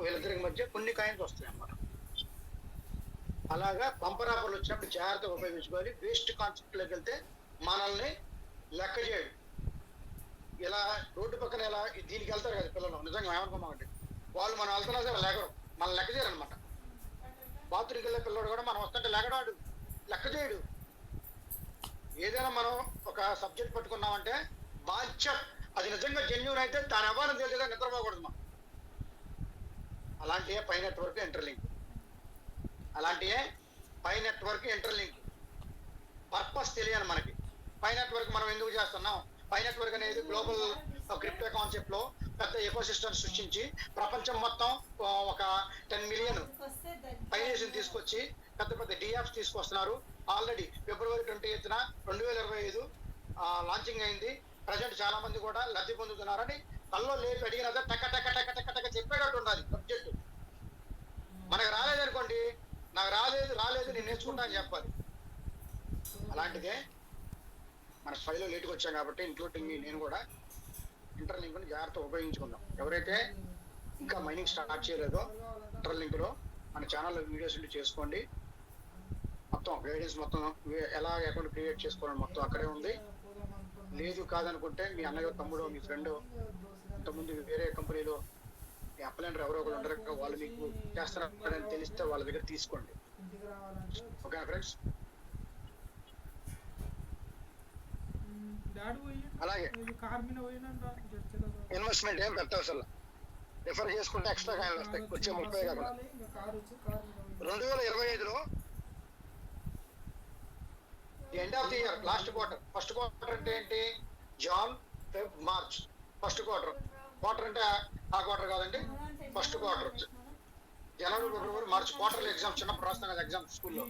వీళ్ళిద్దరికి మధ్య కొన్ని కాయిన్స్ వస్తాయి అన్నమాట. అలాగా బంపర్ ఆఫర్లు వచ్చినప్పుడు జాగ్రత్తగా ఉపయోగించుకోవాలి. వేస్ట్ కాన్సెప్ట్ లోకి వెళ్తే మనల్ని లెక్క చేయడు. ఇలా రోడ్డు పక్కన ఇలా దీనికి వెళ్తారు కదా పిల్లలు, నిజంగా ఏమనుకోమంటే వాళ్ళు మనం వెళ్తున్నా సరే లేకరు, మనం లెక్క చేయరు అనమాట. బాత్రూమ్కి వెళ్ళే పిల్లడు కూడా మనం వస్తుంటే లెక్కడాడు, లెక్క చేయడు. ఏదైనా మనం ఒక సబ్జెక్ట్ పట్టుకున్నామంటే బాధ్యత, అది నిజంగా జెన్యూన్ అయితే దాని అవ్వాలని తెలియదా నిద్రపోకూడదు మనం. అలాంటియే pi network interlink, అలాంటియే pi network interlink. Purpose తెలియాలి మనకి. పై నెట్వర్క్ మనం ఎందుకు చేస్తున్నాం? పై నెట్వర్క్ అనేది గ్లోబల్ క్రిప్టో కాన్సెప్ట్ లో పెద్ద ఎకో సిస్టమ్ సృష్టించి ప్రపంచం మొత్తం ఒక 10 మిలియన్ పైనేషన్ తీసుకొచ్చి పెద్ద పెద్ద డియాప్స్ తీసుకొస్తున్నారు. ఆల్రెడీ February 28న 2025 లాంచింగ్ అయింది. ప్రజెంట్ చాలా మంది కూడా లబ్ధి పొందుతున్నారని కల్లో లేపి అడిగిన టక టక టక టక టక చెప్పేటట్టు ఉండాలి సబ్జెక్టు. మనకు రాలేదనుకోండి, నాకు రాలేదు నేను నేర్చుకుంటా అని చెప్పాలి. అలాంటిదే మన స్థాయిలో లేటుకు వచ్చాం కాబట్టి ఇంక్లూడింగ్ నేను కూడా ఇంటర్లింక్ ని జాగ్రత్త ఉపయోగించుకుందాం. ఎవరైతే ఇంకా మైనింగ్ స్టార్ట్ చేయలేదో ఇంటర్లింక్ లో మన ఛానల్లో వీడియోస్ చేసుకోండి. మొత్తం గైడెన్స్ మొత్తం ఎలా అకౌంట్ క్రియేట్ చేసుకోవాలని మొత్తం అక్కడే ఉంది. లేదు కాదనుకుంటే మీ అన్నయ్య, తమ్ముడు, మీ ఫ్రెండ్ ఇంతకుముందు వేరే కంపెనీలో అప్లైనర్ ఎవరో ఒకరు ఉండరు, వాళ్ళు మీకు చేస్తారని తెలిస్తే వాళ్ళ దగ్గర తీసుకోండి. Okay friends. అలాగే ఇన్వెస్ట్మెంట్ ఏం పెట్టవసరం, రిఫర్ చేసుకుంటే ఎక్స్ట్రా కాయిన్లు వస్తాయి వచ్చే 30 కాకుండా. 2025లో end of the year last quarter, first quarter అంటే ఏంటి? Jan, Feb, March. First quarter అంటే ఆ క్వార్టర్ కాదండి, ఫస్ట్ క్వార్టర్ జనవరి, ఫిబ్రవరి, మార్చ్ క్వార్టర్లీ ఎగ్జామ్స్ చిన్నప్పుడు రాస్తాం కదా ఎగ్జామ్ స్కూల్లో.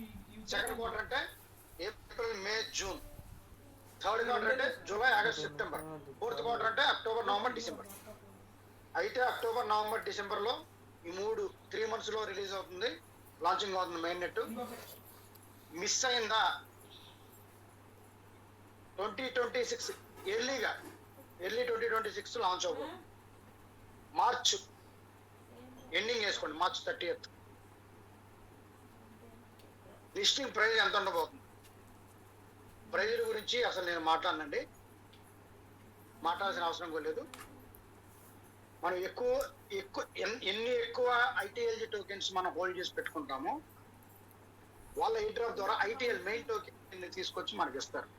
సెకండ్ క్వార్టర్ అంటే April, May, June. Third quarter అంటే July, August, September. Fourth quarter అంటే అక్టోబర్, నవంబర్, డిసెంబర్. అయితే అక్టోబర్, నవంబర్, డిసెంబర్లో ఈ 3 months లో రిలీజ్ అవుతుంది, లాంచింగ్ అవుతుంది మెయిన్ నెట్. మిస్ అయిందా 2026 ఎర్లీ 2026 లాంచ్ అవుతుంది. మార్చ్ ఎండింగ్ వేసుకోండి, మార్చ్ 30th. లిస్టింగ్ ప్రైస్ ఎంత ఉండబోతుంది? ప్రైజుల గురించి అసలు నేను మాట్లాడనండి, మాట్లాడాల్సిన అవసరం కూడా లేదు. మనం ఎన్ని ఎక్కువ ఐటీఎల్జీ టోకెన్స్ మనం హోల్డ్ చేసి పెట్టుకుంటామో వాళ్ళ ఈడ్రాప్ ద్వారా ఐటీఎల్ మెయిన్ టోకెన్ తీసుకొచ్చి మనకి ఇస్తారు.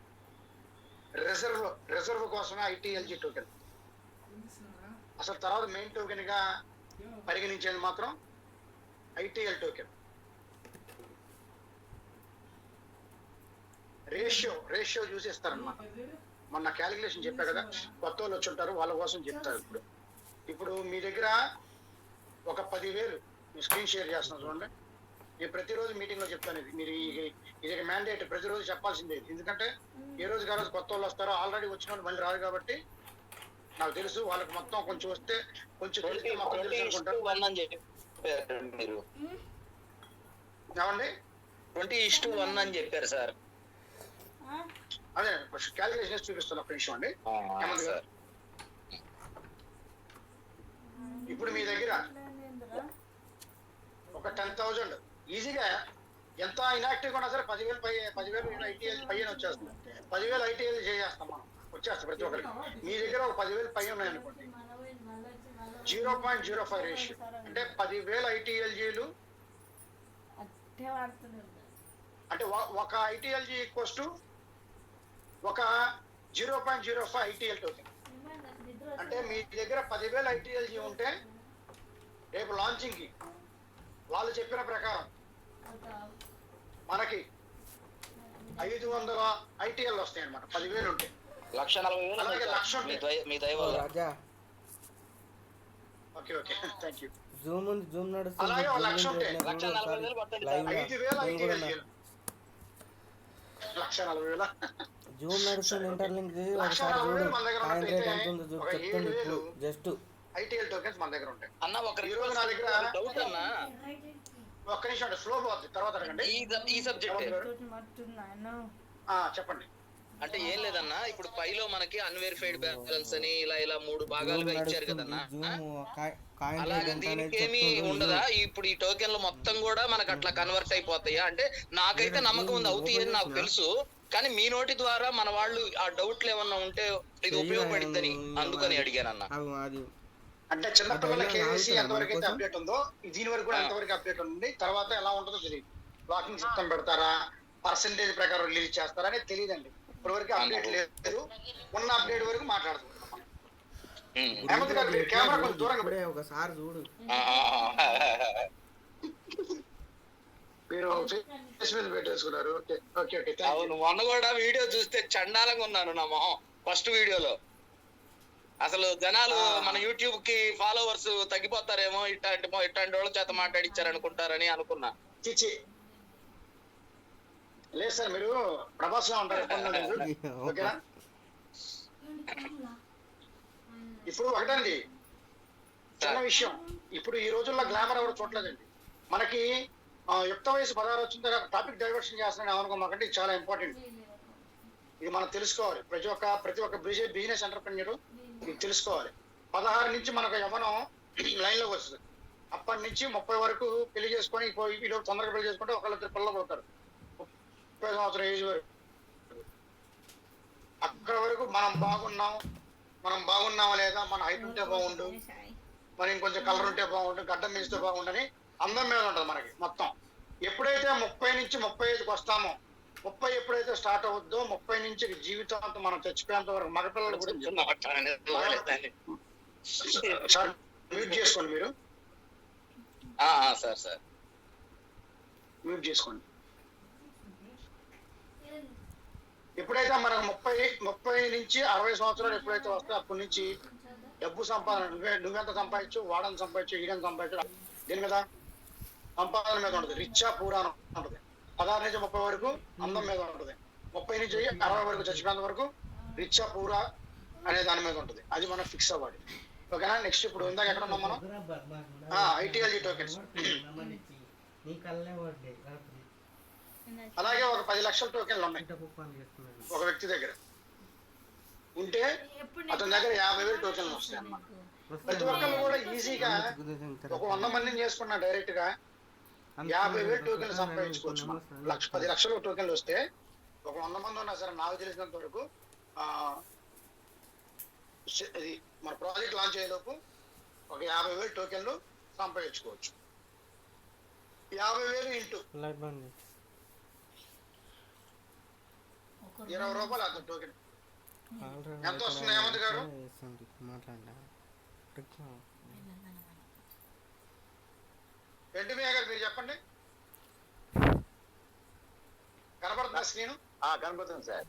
రిజర్వ్ కోసమే ఐటీఎల్జీ టోకెన్. అసలు తర్వాత మెయిన్ టోకెన్ గా పరిగణించేది మాత్రం ఐటీఎల్ టోకెన్. రేషియో చూసి ఇస్తారన్నమాట. మొన్న క్యాలిక్యులేషన్ చెప్పా కదా, కొత్త వాళ్ళు వచ్చి ఉంటారు, వాళ్ళ కోసం చెప్తారు. ఇప్పుడు మీ దగ్గర ఒక 10,000 స్క్రీన్ షేర్ చేస్తున్నాను చూడండి. నేను ప్రతిరోజు మీటింగ్ లో చెప్తాను, ఇది మీరు ఇది మ్యాండేట్, ప్రతిరోజు చెప్పాల్సిందే. ఎందుకంటే ఏ రోజుకి ఆ రోజు కొత్త వాళ్ళు వస్తారో, ఆల్రెడీ వచ్చిన వాళ్ళు మళ్ళీ రాదు కాబట్టి నాకు తెలుసు. వాళ్ళకి మొత్తం కొంచెం వస్తే కొంచెం తెలిస్తే మొత్తం తెలుసు అనుకుంటారు. ఏమండి 20:1 అని చెప్పారు సార్. అదే క్యాలిక్యులేషన్ చూపిస్తాను, ఒక నిమిషం అండి. ఇప్పుడు మీ దగ్గర ఒక 10,000 ఈజీగా, ఎంత ఇన్యాక్టివ్ ఉన్నా సరే 10,000 ఐటీఎల్ పైన వచ్చేస్తుంది. 10,000 ఐటీఎల్ చేసేస్తాం మనం, వచ్చేస్తాం ప్రతి ఒక్కరికి. మీ దగ్గర ఒక 10,000 పై ఉన్నాయనుకోండి, 0.05 రేషియో అంటే 10,000 ఐటీఎల్జీలు అంటే ఒక ఐటీఎల్జీ ఈక్వల్స్ టు ఒక 0.05 ఐటీఎల్ టోకెన్. అంటే మీ దగ్గర 10,000 ఐటీఎల్జీ ఉంటే రేపు లాంచింగ్ కి వాళ్ళు చెప్పిన ప్రకారం మనకి 500 ఐటీఎల్ వస్తాయి అనమాట. 10,000 ఉంటే 140,000. అలాగే 1,00,000 మీ దయ వల్ల. Okay thank you. జూమ్ నడుస్తుంది. అలాగే 1,00,000 ఉంటే 140,000 5,000 ఐటీఎల్ 140,000 జూమ్ నడుస్తుంది. ఇంటర్లింక్ ఒకసారి చూడు, కాయిన్ రేట్ ఎంత ఉందో చెప్తుంది ఇప్పుడు. జస్ట్ ఐటీఎల్ టోకెన్స్ మన దగ్గర ఉంటాయి అన్న. ఈ రోజు నా దగ్గర డౌట్ అన్న, ఒక్క నిమిషం స్లో పోద్ది, తర్వాత అడగండి. ఈ సబ్జెక్ట్ చెప్పండి. అంటే ఏం లేదన్నా, ఇప్పుడు పైలో మనకి అన్వెరిఫైడ్ బ్యాలెన్స్ అని ఇలా 3 భాగాలుగా ఇచ్చారు కదన్నా. అలాగే దీనికేమి ఉండదా? ఇప్పుడు ఈ టోకెన్లు మొత్తం కూడా మనకు అట్లా కన్వర్ట్ అయిపోతాయా? అంటే నాకైతే నమ్మకం ఉంది అవుతాయి అని నాకు తెలుసు, కానీ మీ నోటి ద్వారా మన వాళ్ళు ఆ డౌట్లు ఏమన్నా ఉంటే ఇది ఉపయోగపడిద్దని అందుకని అడిగానన్న. అంటే చిన్నపిల్లల కేవైసీ ఎంతవరకు అయితే అప్డేట్ ఉందో దీని వరకు కూడా ఎంతవరకు అప్డేట్ ఉంది, తర్వాత ఎలా ఉంటుందో తెలియదు. లాకింగ్ సిస్టమ్ పెడతారా, పర్సెంటేజ్ ప్రకారం రిలీజ్ చేస్తారా అనేది తెలియదండి. ఇప్పటి వరకు అప్డేట్ లేదు. ఉన్న అప్డేట్ వరకు మాట్లాడుతున్నాం. హేమంత్ గారు మీరు కెమెరా కొంచెం దూరంగా ఒకసారి చూడు, మీరు ఫేస్ మీద పెట్టేసుకున్నారు. Okay okay okay. అవును, మొన్న కూడా వీడియో చూస్తే చండాలంగా ఉన్నాను నా మొహం. ఫస్ట్ వీడియోలో అసలు జనాలు మన యూట్యూబ్ కి ఫాలోవర్స్ తగ్గిపోతారేమో, ఇట్లాంటి వాళ్ళ చేత మాట్లాడిచ్చారు అనుకుంటారని అనుకున్నా. చిచి లేదు సార్, మీరు ప్రభాస్ గా ఉంటారు. ఓకేనా? ఇప్పుడు ఒకటండి చిన్న విషయం, ఇప్పుడు ఈ రోజుల్లో గ్లామర్ ఎవరు చూడలేదండి. మనకి యుక్త వయసు 16 వచ్చిన తర్వాత టాపిక్ డైవర్షన్ చేస్తున్నాను అనుకున్నాకంటే ఇది చాలా ఇంపార్టెంట్. ఇది మనం తెలుసుకోవాలి. ప్రతి ఒక్క బిజినెస్ ఎంటర్ప్రెన్యూర్ ఇది తెలుసుకోవాలి. 16 నుంచి మనకు యవ్వనం లైన్ లోకి వస్తుంది. అప్పటి నుంచి 30 వరకు పెళ్లి చేసుకొని వీళ్ళు తొందరగా పెళ్లి చేసుకుంటే ఒకళ్ళిద్దరు పిల్లలు పోతారు. 30 సంవత్సరం ఏజ్ వరకు. అక్కడ వరకు మనం బాగున్నామా లేదా, మన హైట్ ఉంటే బాగుండు, మరి ఇంకొంచెం కలర్ ఉంటే బాగుండు, గడ్డం పెంచితే బాగుండని అందం మీద ఉంటుంది మనకి మొత్తం. ఎప్పుడైతే 30 నుంచి 35కి వస్తామో, 30 ఎప్పుడైతే స్టార్ట్ అవుద్దో 30 నుంచి జీవితాంతం మనం చచ్చిపోయేంత వరకు మగపిల్లల గురించి సార్ మ్యూట్ చేసుకోండి. మీరు సార్ మ్యూట్ చేసుకోండి. ఎప్పుడైతే మనకు 30 నుంచి 60 సంవత్సరాలు ఎప్పుడైతే వస్తే అప్పటి నుంచి డబ్బు సంపాదన, నువ్వెంత సంపాదించు, వాడని సంపాదించు, ఈడని సంపాదించు, దీని మీద సంపాదన మీద ఉంటుంది. రిచ్చా పూరా ఉంటుంది. 16 నుంచి 30 వరకు అందం మీద ఉంటుంది. 30 నుంచి 60 వరకు చచ్చిపోయేంత వరకు రిచ్చా పూరా అనే దాని మీద ఉంటుంది. అది మనం ఫిక్స్ అవ్వాలి. ఓకేనా? నెక్స్ట్ ఇప్పుడు ఇందాక ఎక్కడ ఉన్నాం మనం? ITLG tokens. అలాగే ఒక 10 లక్షల టోకెన్లు ఉన్నాయి ఒక వ్యక్తి దగ్గర ఉంటే, అతని దగ్గర 50,000 టోకెన్లు వస్తాయి అన్నమాట. ప్రతి ఒక్కరు కూడా ఈజీగా ఒక 100 మందిని చేసుకున్నా డైరెక్ట్ గా 50,000 టోకెన్లు సంపాదించుకోవచ్చు. మనం 10 లక్షల టోకెన్లు వస్తే ఒక 100 మంది ఉన్నా సరే, నాకు తెలిసినంత వరకు ఇది మన ప్రాజెక్ట్ లాంచ్ అయ్యేలోపు ఒక 50,000 టోకెన్లు సంపాదించుకోవచ్చు. 50,000 ఇంటూ 20 రూపాయలు అతను టోకెన్ ఎంత వస్తుంది హేమంత్ గారు? వెంటనే గారు మీరు చెప్పండి. కనబడుతుందా స్క్రీన్? కనబడుతుంది సార్.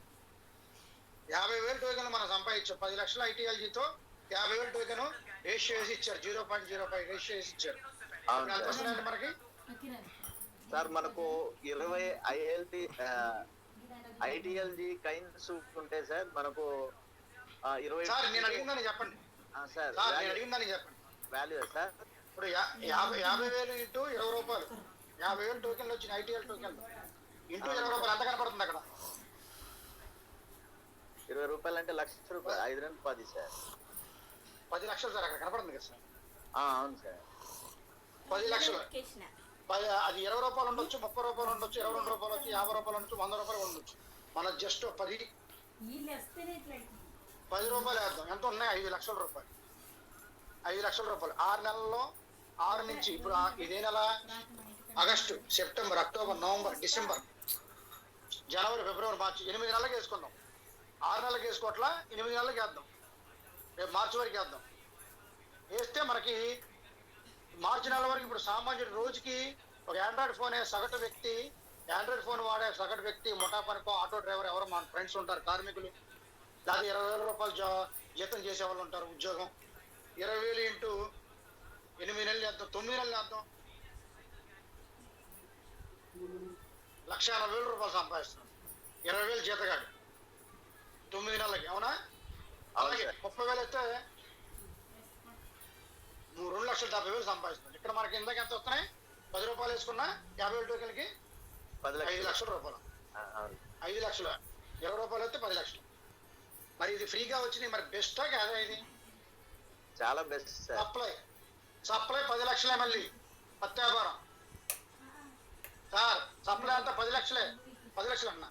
50,000 టోకెన్లు మనం సంపాదించాం. 10 లక్షల ఐటీఎల్జీతో 50,000 టోకెన్ రేషియో వేసి ఇచ్చారు. 0.05 రేషియో వేసి ఇచ్చారు. ఎంత వస్తుందండి మనకి? సార్ మనకు 20 ఐటీఎల్జీ కైన్స్ ఉంటే సార్ మనకు 20. సార్ నేను అడిగిందని చెప్పండి. సార్ నేను అడిగిందని చెప్పండి. వాల్యూ సార్ ఇప్పుడు 50,000 ఇంటూ 20 రూపాయలు, 50,000 టోకెన్లు వచ్చిన ఐటీఎల్ టోకెన్లు ఇంటూ 20 రూపాయలు ఎంత కనపడుతుంది అక్కడ? 20 రూపాయలు అంటే ₹1,00,000. 5 2 10 సార్. 10 లక్షలు సార్ అక్కడ కనపడుతుంది కదా సార్? అవును సార్. 10 లక్షలు అది 20 రూపాయలు ఉండొచ్చు, 30 రూపాయలు ఉండొచ్చు, 22 రూపాయలు వచ్చి, 50 రూపాయలు ఉండొచ్చు, 100 రూపాయలు ఉండొచ్చు. మన జస్ట్ 10 రూపాయలు వేద్దాం. ఎంత ఉన్నాయి? 5 లక్షల రూపాయలు. 5 లక్షల రూపాయలు 6 నెలల్లో 6 నుంచి ఇప్పుడు ఇదే నెల August, September, October, November, December, జనవరి, ఫిబ్రవరి, మార్చి 8 నెలలకు వేసుకుందాం. 6 నెలలకు వేసుకోవట్లా, 8 నెలలకు వేద్దాం. రేపు మార్చి వరకు వేద్దాం. వేస్తే మనకి మార్చి నెల వరకు ఇప్పుడు సామాన్యుడు రోజుకి ఒక ఆండ్రాయిడ్ ఫోన్ సగటు వ్యక్తి, ఆండ్రాయిడ్ ఫోన్ వాడే సగటు వ్యక్తి, ముఠా పనికో, ఆటో డ్రైవర్, ఎవరో మన ఫ్రెండ్స్ ఉంటారు, కార్మికులు, లేదా 20,000 రూపాయలు జీతం చేసే వాళ్ళు ఉంటారు ఉద్యోగం. 20,000 ఇంటూ 8 నెలలు వేద్దాం, 9 నెలలు వేద్దాం, 1,80,000 రూపాయలు సంపాదిస్తున్నాం. 20,000 జీతగాడు 9 నెలలకి. అవునా? అలాగే 30,000 వస్తే 2,70,000 సంపాదిస్తుంది. ఇక్కడ మనకి ఇందాక ఎంత వస్తున్నాయి? 10 రూపాయలు వేసుకున్నా 50,000 టోకెన్లకి 5 లక్షల రూపాయలు. 5 లక్షలు రూపాయలు వస్తే 10 లక్షలు. మరి ఇది ఫ్రీగా వచ్చింది, మరి బెస్టా కాదా ఇది? చాలా బెస్ట్ సార్. సప్లై 10 లక్షలే, మళ్ళీ పత్తి వ్యాపారం సార్. సప్లై అంతా 10 లక్షలే, 10 లక్షలు అన్నా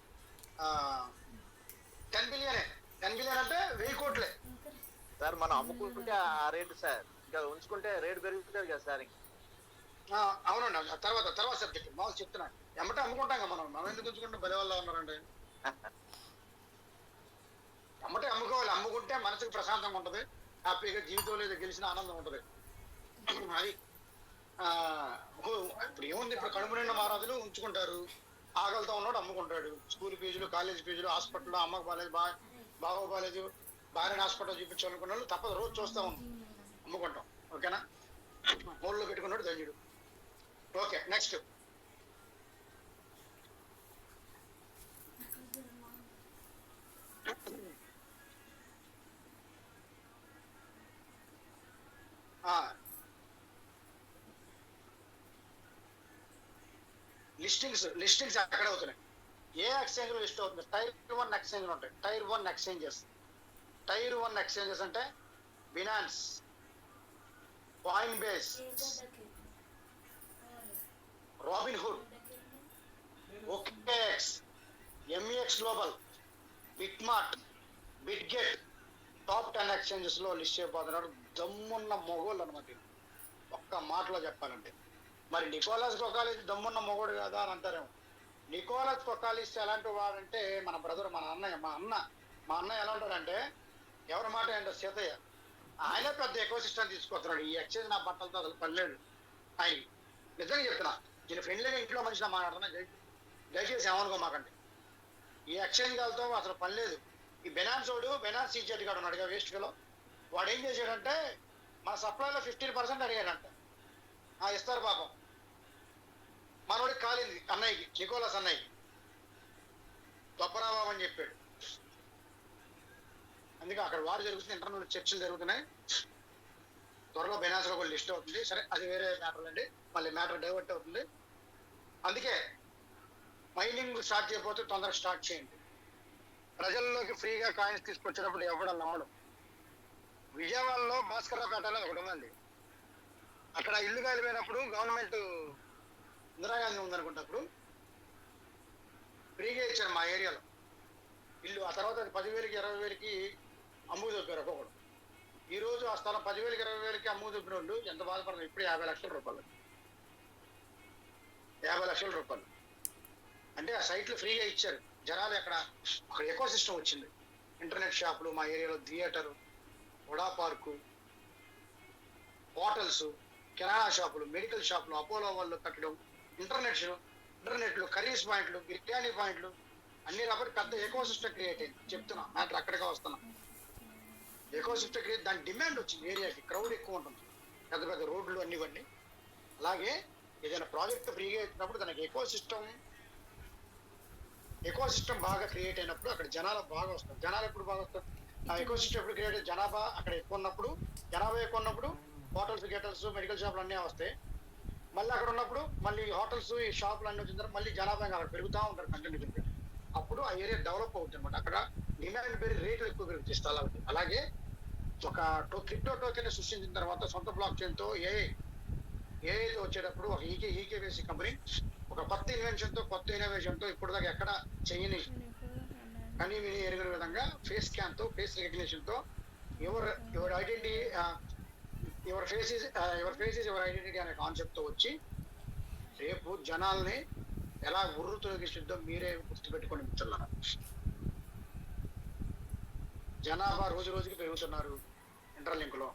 10 బిలియనే. 10 బిలియన్ అంటే 1000 కోట్లే సార్. మనం అమ్ముకుంటే ఆ రేటు సార్, ఇంకా ఉంచుకుంటే రేటు పెరుగుతుంది కదా సార్. అవునండి. తర్వాత సబ్జెక్ట్ మాకు చెప్తున్నాను. ఎమ్మటే అమ్ముకుంటాం కదా మనం ఎందుకు ఉంచుకుంటాం? బలి వల్ల ఉన్నారండి. ఎమ్మటే అమ్ముకోవాలి. అమ్ముకుంటే మనసుకు ప్రశాంతంగా ఉంటుంది, హ్యాపీగా జీవితంలో ఏదో గెలిచిన ఆనందం ఉంటుంది. అది ఇప్పుడు ఏముంది, ఇప్పుడు కడుపు నిండా మహారాజులు ఉంచుకుంటారు, ఆకలితో ఉన్నాడు అమ్ముకుంటాడు. స్కూల్ ఫీజులు, కాలేజ్ ఫీజులు, హాస్పిటల్లో అమ్మకు బాగాలేదు, బాగో బాగాలేదు, భార్యని హాస్పిటల్ చూపించాలనుకున్న వాళ్ళు తప్పదు, రోజు చూస్తా ఉన్నాం, అమ్ముకుంటాం. ఓకేనా? మూలలో పెట్టుకున్నాడు ధన్యుడు. Okay, next. లిస్టింగ్స్ అక్కడ అవుతున్నాయి. ఏ ఎక్స్చేంజ్ లో లిస్ట్ అవుతుంది? టైర్ 1 ఎక్స్చేంజ్ ఉంటాయి. టైర్ 1 ఎక్స్చేంజెస్ అంటే Binance, Coinbase, Robinhood, OKX, MEX global, BitMart, Bitget top 10 exchanges లో లిస్ట్ చేయబోతున్నారు. దమ్మున్న మొగోళ్ళు అనమాట. ఒక్క మాటలో చెప్పాలంటే, మరి నికోలస్ కొకాలిస్ దమ్మున్న మొగోడు కదా అని అంటారేమో. నికోలస్ కొకాలిస్ ఎలాంటి వాడంటే మన బ్రదర్, మా అన్న ఎలా ఉంటాడంటే, ఎవరి మాట ఏంటో సీతయ్య, ఆయన పెద్ద ఎకో సిస్టమ్ తీసుకొస్తున్నాడు. ఈ ఎక్స్చేంజ్ నా బట్టలతో అసలు పనిలేడు ఆయన. నిజంగా చెప్తున్నా, నేను ఫ్రెండ్లీగా ఇంట్లో మనిషిలో మాట్లాడుతున్నా, దయచేసి ఏమనుకో మాకండి. ఈ ఎక్స్చేంజ్ కాలతో అసలు పని లేదు. ఈ బెనాన్స్ సీజెట్ గాడు ఉన్నాడుగా, వేస్ట్ గలో, వాడు ఏం చేశాడంటే మన సప్లైలో 15% అడిగాడంట. ఇస్తారు పాపం. మనోడికి కాలింది, అన్నయ్యకి, నికోలస్ అన్నయ్యకి. తొప్పరాబాబు అని చెప్పాడు. అందుకే అక్కడ వారు జరుగుతుంది, ఇంటర్నల్ చర్చలు జరుగుతున్నాయి. త్వరలో బెనాన్స్ లో కూడా లిస్ట్ అవుతుంది. సరే, అది వేరే మ్యాటర్ అండి, మళ్ళీ మ్యాటర్ డైవర్ట్ అవుతుంది. అందుకే మైనింగ్ స్టార్ట్ చేయకపోతే తొందరగా స్టార్ట్ చేయండి. ప్రజల్లోకి ఫ్రీగా కాయిన్స్ తీసుకొచ్చేటప్పుడు ఎవడం నమ్మడం. విజయవాడలో భాస్కరపేట అనేది ఒకటి ఉందండి. అక్కడ ఇల్లు కాలిపోయినప్పుడు గవర్నమెంట్ ఇందిరాగాంధీ ఉందనుకుంటే అప్పుడు ఫ్రీగా ఇచ్చారు మా ఏరియాలో ఇల్లు. ఆ తర్వాత అది 10,000కి 20,000కి అమ్ము దొప్పారు ఒక్కొక్కడు. ఈ రోజు ఆ స్థలం 10,000కి 20,000కి అమ్ము దొప్పిన వాళ్ళు ఎంత బాధపడతారు. ఇప్పుడు 50 లక్షల రూపాయలు, 50 లక్షల రూపాయలు అంటే ఆ సైట్లు ఫ్రీగా ఇచ్చారు. జనాలు అక్కడ ఒక ఎకో సిస్టమ్ వచ్చింది. ఇంటర్నెట్ షాపులు, మా ఏరియాలో థియేటరు, వడా పార్కు, హోటల్స్, కిరాణా షాపులు, మెడికల్ షాపులు, అపోలో వాళ్ళు కట్టడం, ఇంటర్నెట్లు, కర్రీస్ పాయింట్లు, బిర్యానీ పాయింట్లు అన్ని కాబట్టి పెద్ద ఎకో సిస్టమ్ క్రియేట్ అయింది. చెప్తున్నా, మ్యాటర్ అక్కడికే వస్తున్నా. ఎకో సిస్టమ్ క్రియేట్, దాని డిమాండ్ వచ్చింది. ఏరియాకి క్రౌడ్ ఎక్కువ ఉంటుంది, పెద్ద పెద్ద రోడ్లు అన్నివన్నీ. అలాగే ఏదైనా ప్రాజెక్ట్ ఫ్రీగా ఇచ్చినప్పుడు దానికి ఎకో సిస్టమ్ బాగా క్రియేట్ అయినప్పుడు అక్కడ జనాలు బాగా వస్తారు. జనాలు ఎప్పుడు బాగా వస్తారు? ఆ ఎకో సిస్టమ్ ఎప్పుడు క్రియేట్ అయ్యి జనాభా ఎక్కువ ఉన్నప్పుడు హోటల్స్, గేటల్స్, మెడికల్ షాపులు అన్నీ వస్తాయి. మళ్ళీ అక్కడ ఉన్నప్పుడు మళ్ళీ హోటల్స్, ఈ షాపులు అన్నీ వచ్చిన తర్వాత మళ్ళీ జనాభా అక్కడ పెరుగుతూ ఉంటారు కంటిన్యూ. అప్పుడు ఆ ఏరియా డెవలప్ అవుతుంది అనమాట. అక్కడ డిమాండ్ పెరిగి రేట్లు ఎక్కువ పెరుగుతాయి స్థలాలకి. అలాగే ఒక క్రిప్టో టోకెన్ సృష్టించిన తర్వాత సొంత బ్లాక్ చైన్తో ఏఐతో వచ్చేటప్పుడు ఒక ఈకేవైసీ కంపెనీ ఒక కొత్త ఇన్నోవేషన్తో ఇప్పుడు దాకా ఎక్కడ చేయని కానీ విని ఎరిగిన విధంగా ఫేస్ రికగ్నిషన్తో your identity your face is your identity అనే కాన్సెప్ట్తో వచ్చి రేపు జనాల్ని ఎలా ఉర్రు తొలగిస్తుందో మీరే గుర్తుపెట్టుకోండి మిత్రులారా. జనాభా రోజు రోజుకి పెరుగుతున్నారు. ఇంటర్లింక్ లో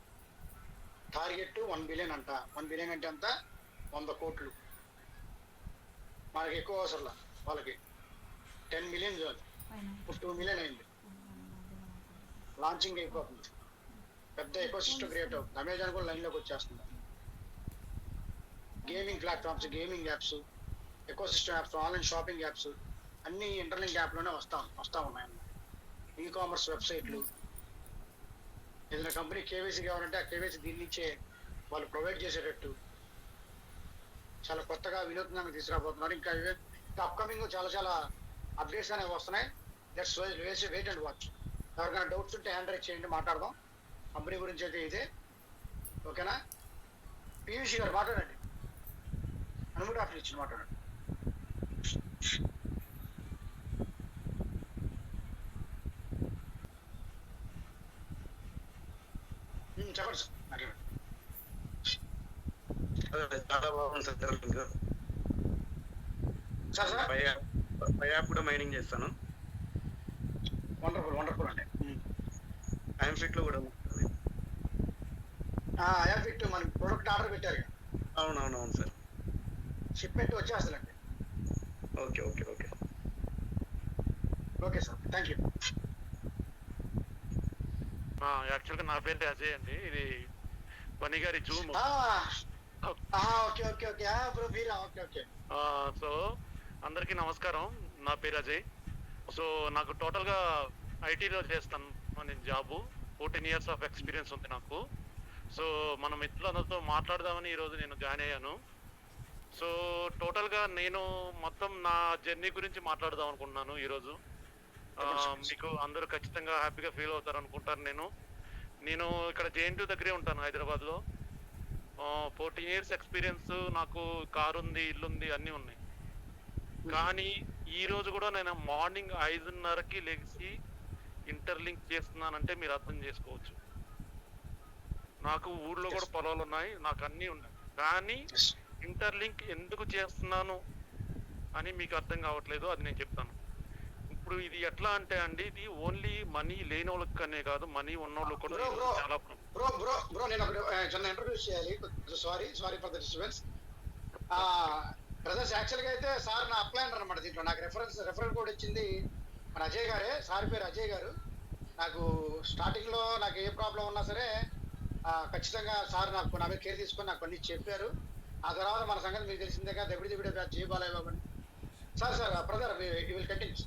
టార్గెట్ 1 బిలియన్ అంట. 1 బిలియన్ అంటే అంత 100 కోట్లు. మనకి ఎక్కువ అవసరంలా, వాళ్ళకి 10 మిలియన్ చాలు. ఇప్పుడు 2 మిలియన్ అయింది. లాంచింగ్ అయిపోతుంది, పెద్ద ఎకో సిస్టమ్ క్రియేట్ అవుతుంది. అమెజాన్ కూడా లైన్లోకి వచ్చేస్తుంది. Gaming platforms, gaming apps, eco system apps, online shopping apps అన్ని ఇంటర్లింక్ యాప్లోనే వస్తా ఉన్నాయన్నమాట. ఈ కామర్స్ వెబ్సైట్లు, ఏదైనా కంపెనీ కేవైసీ కావాలంటే ఆ కేవైసీ దీని నుంచే వాళ్ళు ప్రొవైడ్ చేసేటట్టు చాలా కొత్తగా వినూత్నంగా తీసుకురాబోతున్నారు. ఇంకా అప్కమింగ్ చాలా అప్డేట్స్ అనేవి వస్తున్నాయి. జస్ట్ వేసి వెయిట్ అండ్ వాచ్. ఎవరికైనా డౌట్స్ ఉంటే హ్యాండ్ రైజ్ చేయండి, మాట్లాడదాం. కంపెనీ గురించి అయితే ఇదే, ఓకేనా? పీయూష్ గారు మాట్లాడండి, అనుమతి ఆఫర్ ఇచ్చి మాట్లాడండి. చెప్పండి సార్, మాట్లాడండి. చాలా బాగుంది sir. Sir sir Pi app కూడా మైనింగ్ చేస్తాను. వండర్ఫుల్ వండర్ఫుల్ అండి. ఐఎమ్ ఫిట్ లో కూడా ఐఎఫిట్ మనకి ప్రొడక్ట్ ఆర్డర్ పెట్టారు, అవునవునవును సార్. షిప్మెంట్ వచ్చేస్తుందండి. Okay okay okay okay sir, thank you. యాక్చువల్గా నా పేరు అజయ్ అండి. ఇది బన్నీ గారి Zoom. Okay okay okay bro, మీరా? Okay okay. సో అందరికీ నమస్కారం, నా పేరు అజయ్. సో నాకు టోటల్గా ఐటీలో చేస్తాను నేను జాబు. 14 years ఆఫ్ ఎక్స్పీరియన్స్ ఉంది నాకు. సో మన మిత్రులందరితో మాట్లాడదామని ఈరోజు నేను జాయిన్ అయ్యాను. సో టోటల్గా నేను మొత్తం నా జర్నీ గురించి మాట్లాడదాం అనుకుంటున్నాను ఈరోజు. మీకు అందరూ ఖచ్చితంగా హ్యాపీగా ఫీల్ అవుతారు అనుకుంటాను. నేను ఇక్కడ JN2 దగ్గరే ఉంటాను, హైదరాబాద్లో. 14 years ఎక్స్పీరియన్స్ నాకు. కారు ఉంది, ఇల్లు ఉంది, అన్నీ ఉన్నాయి. కానీ ఈ రోజు కూడా నేను మార్నింగ్ 5:30కి లెగిసి ఇంటర్లింక్ చేస్తున్నానంటే మీరు అర్థం చేసుకోవచ్చు. నాకు ఊర్లో కూడా పొలాలు ఉన్నాయి, నాకు అన్నీ ఉన్నాయి. కానీ ఇంటర్లింక్ ఎందుకు చేస్తున్నాను అని మీకు అర్థం కావట్లేదు, అది నేను చెప్తాను. ఇప్పుడు ఇది ఎట్లా అంటే అండి, ఇది ఓన్లీ మనీ లేని వాళ్ళకనే కాదు, మనీ ఉన్నోళ్ళు కూడా చాలా. బ్రో నేను ఒక చిన్న ఇంట్రడ్యూస్ చేయాలి. Sorry for the disturbance. Brothers, యాక్చువల్గా అయితే సార్ నా అప్లైనర్ అనమాట. దీంట్లో నాకు రెఫరల్ కోడ్ ఇచ్చింది మన అజయ్ గారే. సార్ పేరు అజయ్ గారు. నాకు స్టార్టింగ్లో నాకు ఏ ప్రాబ్లం ఉన్నా సరే ఖచ్చితంగా సార్ నాకు నా మీద కేర్ తీసుకొని నాకు అన్ని చెప్పారు. ఆ తర్వాత మన సంగతి మీకు తెలిసిందేగా, దెబ్బడి జయబాలయ్య బాబు అని. Sir brother you will continue.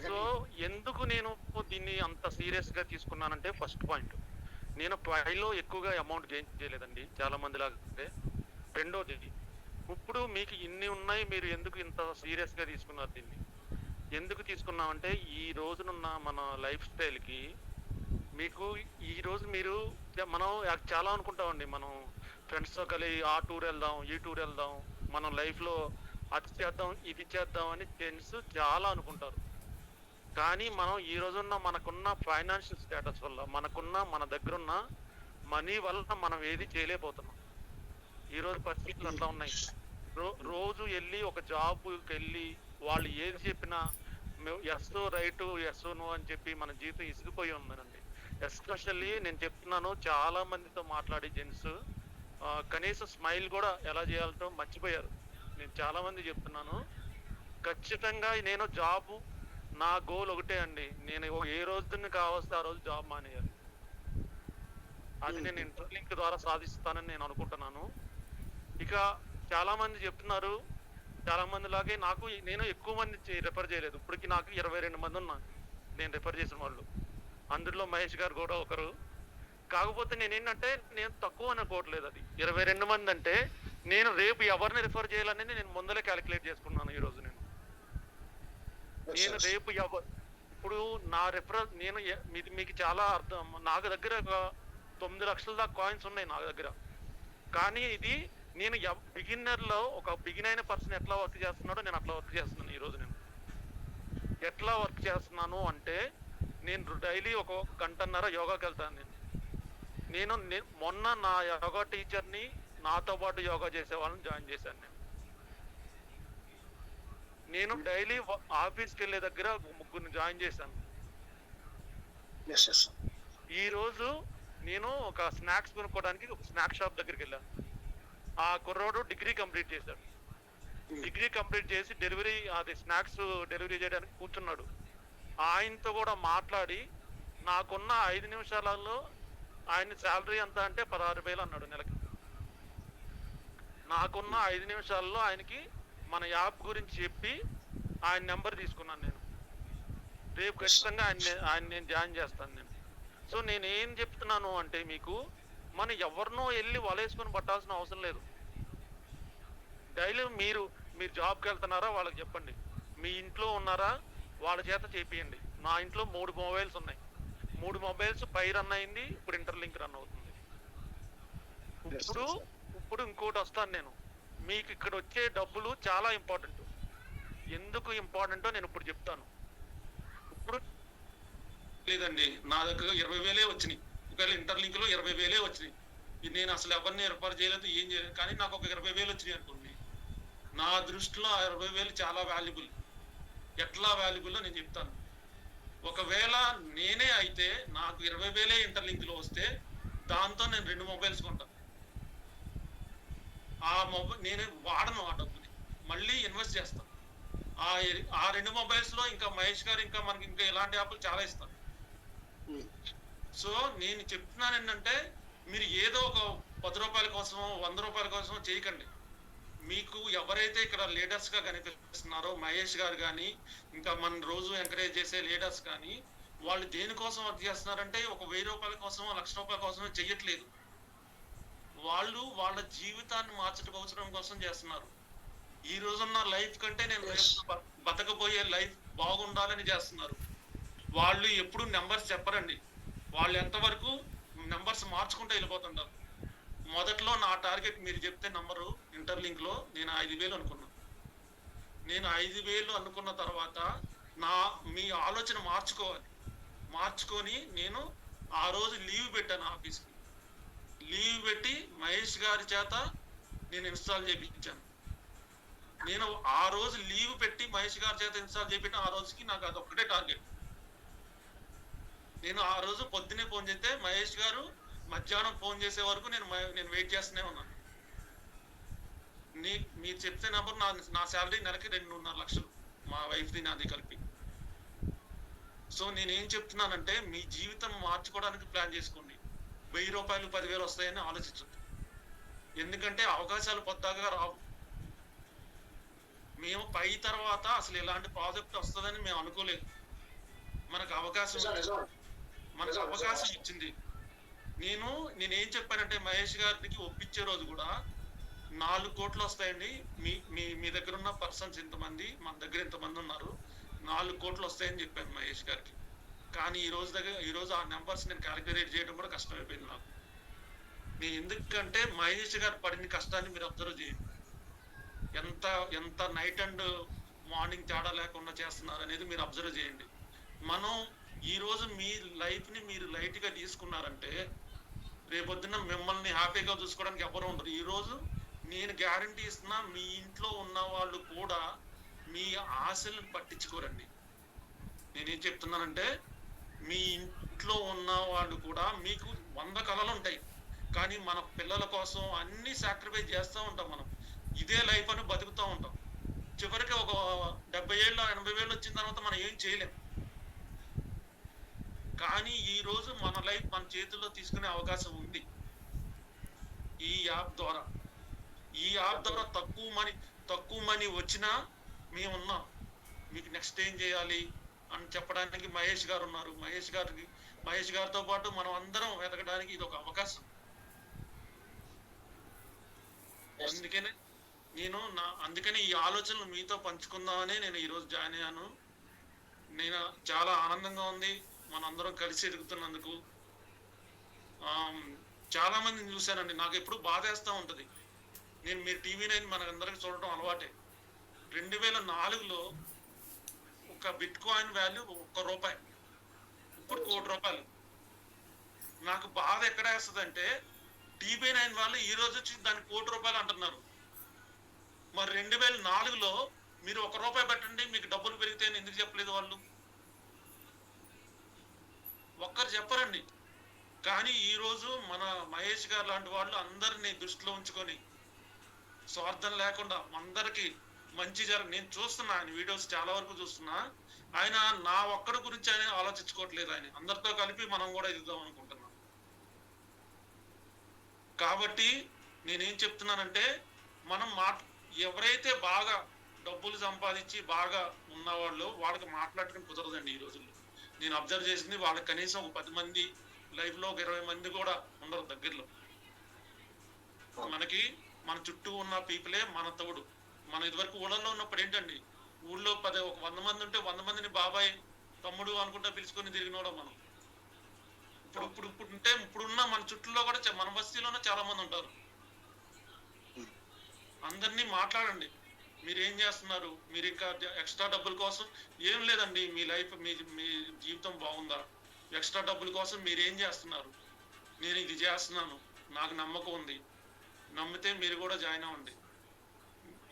So ఎందుకు నేను దీన్ని అంత సీరియస్ గా తీసుకున్నానంటే, ఫస్ట్ పాయింట్, నేను పైలో ఎక్కువగా అమౌంట్ గెయిన్ చేయలేదండి చాలా మంది లాగా. రెండోది, ఇప్పుడు మీకు ఇన్ని ఉన్నాయి, మీరు ఎందుకు ఇంత సీరియస్ గా తీసుకున్నారు దీన్ని? ఎందుకు తీసుకున్నామంటే, ఈ రోజునున్న మన లైఫ్ స్టైల్కి మీకు ఈ రోజు మనం చాలా అనుకుంటామండి, మనం ఫ్రెండ్స్తో కలిసి ఆ టూర్ వెళ్దాం, ఈ టూర్ వెళ్దాం, మనం లైఫ్లో అది చేద్దాం, ఇది చేద్దాం అని ఫ్రెండ్స్ చాలా అనుకుంటారు. కానీ మనం ఈ రోజున్న మనకున్న ఫైనాన్షియల్ స్టేటస్ వల్ల, మన దగ్గరున్న మనీ వల్ల మనం ఏది చేయలేకపోతున్నాం. ఈరోజు పరిస్థితులు అట్లా ఉన్నాయి. రోజు వెళ్ళి ఒక జాబ్కి వెళ్ళి వాళ్ళు ఏది చెప్పినా ఎస్ రైట్, ఎస్ నో అని చెప్పి మన జీవితం ఇసిగిపోయి ఉందనండి. ఎస్పెషల్లీ నేను చెప్తున్నాను, చాలా మందితో మాట్లాడి జెంట్స్ కనీసం స్మైల్ కూడా ఎలా చేయాలో మర్చిపోయారు. నేను చాలా మంది చెప్తున్నాను, ఖచ్చితంగా నేను జాబు నా గోల్ ఒకటే అండి, నేను ఏ రోజుని కావస్తే ఆ రోజు జాబ్ మానేయాలి. అది నేను ఇంటర్లింక్ ద్వారా సాధిస్తానని నేను అనుకుంటున్నాను. ఇక చాలా మంది చెప్తున్నారు, చాలా మంది లాగే నేను ఎక్కువ మంది రిఫర్ చేయలేదు. ఇప్పటికి నాకు 22 మంది ఉన్నా నేను రిఫర్ చేసిన వాళ్ళు. అందులో మహేష్ గారు కూడా ఒకరు. కాకపోతే నేనేంటంటే, నేను తక్కువ అనుకోవట్లేదు. అది 22 మంది అంటే నేను రేపు ఎవరిని రిఫర్ చేయాలనేది నేను ముందలే క్యాలిక్యులేట్ చేసుకున్నాను. ఈరోజు నేను రేపు ఇప్పుడు నా రిఫరల్ మీకు చాలా అర్థం. నాకు దగ్గర ఒక 9 లక్షల దాకా కాయిన్స్ ఉన్నాయి నా దగ్గర. కానీ ఇది నేను బిగినర్లో ఒక బిగిన్ అయిన పర్సన్ ఎట్లా వర్క్ చేస్తున్నాడో నేను అట్లా వర్క్ చేస్తున్నాను. ఈరోజు నేను ఎట్లా వర్క్ చేస్తున్నాను అంటే, నేను డైలీ ఒక 1.5 గంట యోగాకి వెళ్తాను. నేను మొన్న నా యోగా టీచర్ని, నాతో పాటు యోగా చేసే వాళ్ళని జాయిన్ చేశాను. నేను డైలీ ఆఫీస్కి వెళ్ళే దగ్గర 3 జాయిన్ చేశాను. ఈరోజు నేను ఒక స్నాక్స్ కొనుక్కోవడానికి ఒక స్నాక్ షాప్ దగ్గరికి వెళ్ళాను. ఆ కుర్రోడు డిగ్రీ కంప్లీట్ చేశాడు. డిగ్రీ కంప్లీట్ చేసి స్నాక్స్ డెలివరీ చేయడానికి కూర్చున్నాడు. ఆయనతో కూడా మాట్లాడి నాకున్న 5 నిమిషాలలో ఆయన శాలరీ ఎంత అంటే 16,000 అన్నాడు నెలకి. నాకున్న 5 నిమిషాల్లో ఆయనకి మన యాప్ గురించి చెప్పి ఆయన నెంబర్ తీసుకున్నాను నేను. రేపు ఖచ్చితంగా ఆయన నేను జాయిన్ చేస్తాను నేను. సో నేను ఏం చెప్తున్నాను అంటే, మీకు మనం ఎవరినో వెళ్ళి వలేసుకొని పట్టాల్సిన అవసరం లేదు. డైలీ మీరు జాబ్కి వెళ్తున్నారా వాళ్ళకి చెప్పండి, మీ ఇంట్లో ఉన్నారా వాళ్ళ చేత చేపియండి. నా ఇంట్లో 3 మొబైల్స్ ఉన్నాయి. 3 మొబైల్స్ పై రన్ అయింది, ఇప్పుడు ఇంటర్లింక్ రన్ అవుతుంది. ఇప్పుడు ఇంకోటి వస్తాను నేను. మీకు ఇక్కడ వచ్చే డబ్బులు చాలా ఇంపార్టెంట్. ఎందుకు ఇంపార్టెంటో నేను ఇప్పుడు చెప్తాను. ఇప్పుడు లేదండి, నా దగ్గర 20,000 వచ్చినాయి. ఒకవేళ ఇంటర్లింక్ లో 20,000 వచ్చినాయి. నేను అసలు ఎవరిని రిఫర్ చేయలేదు, ఏం చేయలేదు. కానీ నాకు ఒక 20,000 వచ్చినాయి అనుకోండి, నా దృష్టిలో ఆ 20,000 చాలా వాల్యుబుల్. ఎట్లా వాల్యుబుల్లో నేను చెప్తాను. ఒకవేళ నేనే అయితే నాకు 20,000 ఇంటర్లింక్ లో వస్తే దాంతో నేను 2 మొబైల్స్ కొంటాను. ఆ మొబైల్ నేను వాడను, ఆ డబ్బుని మళ్ళీ ఇన్వెస్ట్ చేస్తాను. ఆ 2 మొబైల్స్ లో ఇంకా మహేష్ గారు ఇంకా మనకి ఇంకా ఇలాంటి యాప్లు చాలా ఇస్తారు. సో నేను చెప్తున్నాను ఏంటంటే, మీరు ఏదో ఒక 10 రూపాయల కోసం 100 రూపాయల కోసం చేయకండి. మీకు ఎవరైతే ఇక్కడ లీడర్స్ గా కనిపిస్తున్నారో మహేష్ గారు కానీ, ఇంకా మన రోజు ఎంకరేజ్ చేసే లీడర్స్ కానీ, వాళ్ళు దేనికోసం వర్క్ చేస్తున్నారంటే ఒక 1000 రూపాయల కోసం 1,00,000 రూపాయల కోసం చెయ్యట్లేదు. వాళ్ళు వాళ్ళ జీవితాన్ని మార్చడం కోసం చేస్తున్నారు. ఈ రోజున్న లైఫ్ కంటే నేను బతకబోయే లైఫ్ బాగుండాలని చేస్తున్నారు. వాళ్ళు ఎప్పుడు నెంబర్స్ చెప్పరండి. వాళ్ళు ఎంతవరకు నెంబర్స్ మార్చుకుంటూ వెళ్ళిపోతుంటారు. మొదట్లో నా టార్గెట్ మీరు చెప్తే నంబరు ఇంటర్లింక్ లో నేను 5,000 అనుకున్నాను. నేను 5,000 అనుకున్న తర్వాత మీ ఆలోచన మార్చుకొని నేను ఆ రోజు లీవ్ పెట్టాను ఆఫీస్కి. లీవ్ పెట్టి మహేష్ గారి చేత నేను ఇన్స్టాల్ చేయించాను. నేను ఆ రోజు లీవ్ పెట్టి మహేష్ గారి చేత ఇన్స్టాల్ చేయించిన ఆ రోజుకి నాకు అది ఒక్కటే టార్గెట్. నేను ఆ రోజు పొద్దునే ఫోన్ చేస్తే మహేష్ గారు మధ్యాహ్నం ఫోన్ చేసే వరకు నేను వెయిట్ చేస్తూనే ఉన్నాను. మీరు చెప్తే నెంబర్ నా శాలరీ నెలకి 2.5 లక్షలు, మా వైఫ్ది నాది కలిపి. సో నేనేం చెప్తున్నానంటే, మీ జీవితం మార్చుకోవడానికి ప్లాన్ చేసుకోండి. 1000 రూపాయలు 10,000 వస్తాయని ఆలోచించండి. ఎందుకంటే అవకాశాలు కొత్తగా రావు. మేము పై తర్వాత అసలు ఇలాంటి ప్రాజెక్ట్ వస్తుందని మేము అనుకోలేదు. మనకు అవకాశం ఇచ్చింది. నేనేం చెప్పానంటే, మహేష్ గారికి ఒప్పించే రోజు కూడా 4 కోట్లు వస్తాయండి, మీ దగ్గర ఉన్న పర్సన్స్ ఇంతమంది, మన దగ్గర ఇంతమంది ఉన్నారు, 4 కోట్లు వస్తాయని చెప్పాను మహేష్ గారికి. కానీ ఈ రోజు ఆ నెంబర్స్ నేను క్యాలిక్యులేట్ చేయడం కూడా కష్టమైపోయింది నాకు. నేను ఎందుకంటే మహేష్ గారు పడిన కష్టాన్ని మీరు అబ్జర్వ్ చేయండి. ఎంత నైట్ అండ్ మార్నింగ్ తేడా లేకుండా చేస్తున్నారు అనేది మీరు అబ్జర్వ్ చేయండి. మనం ఈ రోజు మీ లైఫ్ ని మీరు లైట్ గా తీసుకున్నారంటే, రేపొద్దున మిమ్మల్ని హ్యాపీగా చూసుకోవడానికి ఎవరు ఉండరు. ఈ రోజు నేను గ్యారంటీ ఇస్తున్నా, మీ ఇంట్లో ఉన్న వాళ్ళు కూడా మీ ఆశలను పట్టించుకోరండి. నేనేం చెప్తున్నానంటే, మీ ఇంట్లో ఉన్న వాళ్ళు కూడా మీకు 100 కళలు ఉంటాయి, కానీ మన పిల్లల కోసం అన్ని సాక్రిఫైస్ చేస్తూ ఉంటాం. మనం ఇదే లైఫ్ అని బతుకుతూ ఉంటాం. చివరికి ఒక 70 ఏళ్ళు 80 ఏళ్ళు వచ్చిన తర్వాత మనం ఏం చేయలేం. కానీ ఈ రోజు మన లైఫ్ మన చేతుల్లో తీసుకునే అవకాశం ఉంది ఈ యాప్ ద్వారా. తక్కువ మనీ వచ్చినా మేమున్నాం. మీకు నెక్స్ట్ ఏం చేయాలి అని చెప్పడానికి మహేష్ గారు ఉన్నారు. మహేష్ గారితో పాటు మనం అందరం ఎదగడానికి ఇది ఒక అవకాశం. అందుకని ఈ ఆలోచనలు మీతో పంచుకుందామని నేను ఈరోజు జాయిన్ అయ్యాను. నేను చాలా ఆనందంగా ఉంది మనందరం కలిసి ఎదుగుతున్నందుకు. చాలా మందిని చూశానండి, నాకు ఎప్పుడు బాధేస్తూ ఉంటుంది. మీరు TV9 మనందరికి చూడటం అలవాటే. 2004లో ఒక బిట్ కాయిన్ వాల్యూ ₹1, ఇప్పుడు ₹1,00,00,000. నాకు బాధ ఎక్కడ వేస్తుందంటే, TV9 వాళ్ళు ఈ రోజు వచ్చి దానికి ₹1,00,00,000 అంటున్నారు. మరి 2004లో మీరు ₹1 పెట్టండి మీకు డబ్బులు పెరిగితే ఎందుకు చెప్పలేదు వాళ్ళు? ఒక్కరు చెప్పరండి. కానీ ఈ రోజు మన మహేష్ గారు లాంటి వాళ్ళు అందరినీ దృష్టిలో ఉంచుకొని, స్వార్థం లేకుండా అందరికి మంచి నేను చూస్తున్నా, ఆయన వీడియోస్ చాలా వరకు చూస్తున్నా. ఆయన నా ఒక్కడి గురించి ఆయన ఆలోచించుకోవట్లేదు. ఆయన అందరితో కలిపి మనం కూడా ఎదుగుదాం అనుకుంటున్నాం. కాబట్టి నేనేం చెప్తున్నానంటే, మనం ఎవరైతే బాగా డబ్బులు సంపాదించి బాగా ఉన్నవాళ్ళు వాళ్ళకి మాట్లాడటం కుదరదండి ఈ రోజుల్లో. నేను అబ్జర్వ్ చేసింది, వాళ్ళకి కనీసం ఒక 10 మంది లైఫ్ లో ఒక 20 మంది కూడా ఉండరు దగ్గరలో. మన చుట్టూ ఉన్న పీపులే మన తోడు. మన ఇదివరకు ఊళ్ళల్లో ఉన్నప్పుడు ఏంటండి, ఊళ్ళో 100 మంది ఉంటే 100 మందిని బాబాయ్ తమ్ముడు అనుకుంటా పిలుచుకొని తిరిగినోడం మనం. ఇప్పుడున్న మన చుట్టూలో కూడా మన బస్తీలోనే చాలా మంది ఉంటారు. అందరినీ మాట్లాడండి, మీరు ఏం చేస్తున్నారు, మీరు ఇంకా ఎక్స్ట్రా డబ్బుల కోసం ఏం లేదండి, మీ లైఫ్ మీ జీవితం బాగుందా, ఎక్స్ట్రా డబ్బుల కోసం మీరు ఏం చేస్తున్నారు, నేను ఇది చేస్తున్నాను, నాకు నమ్మకం ఉంది, నమ్మితే మీరు కూడా జాయిన్ అవ్వండి,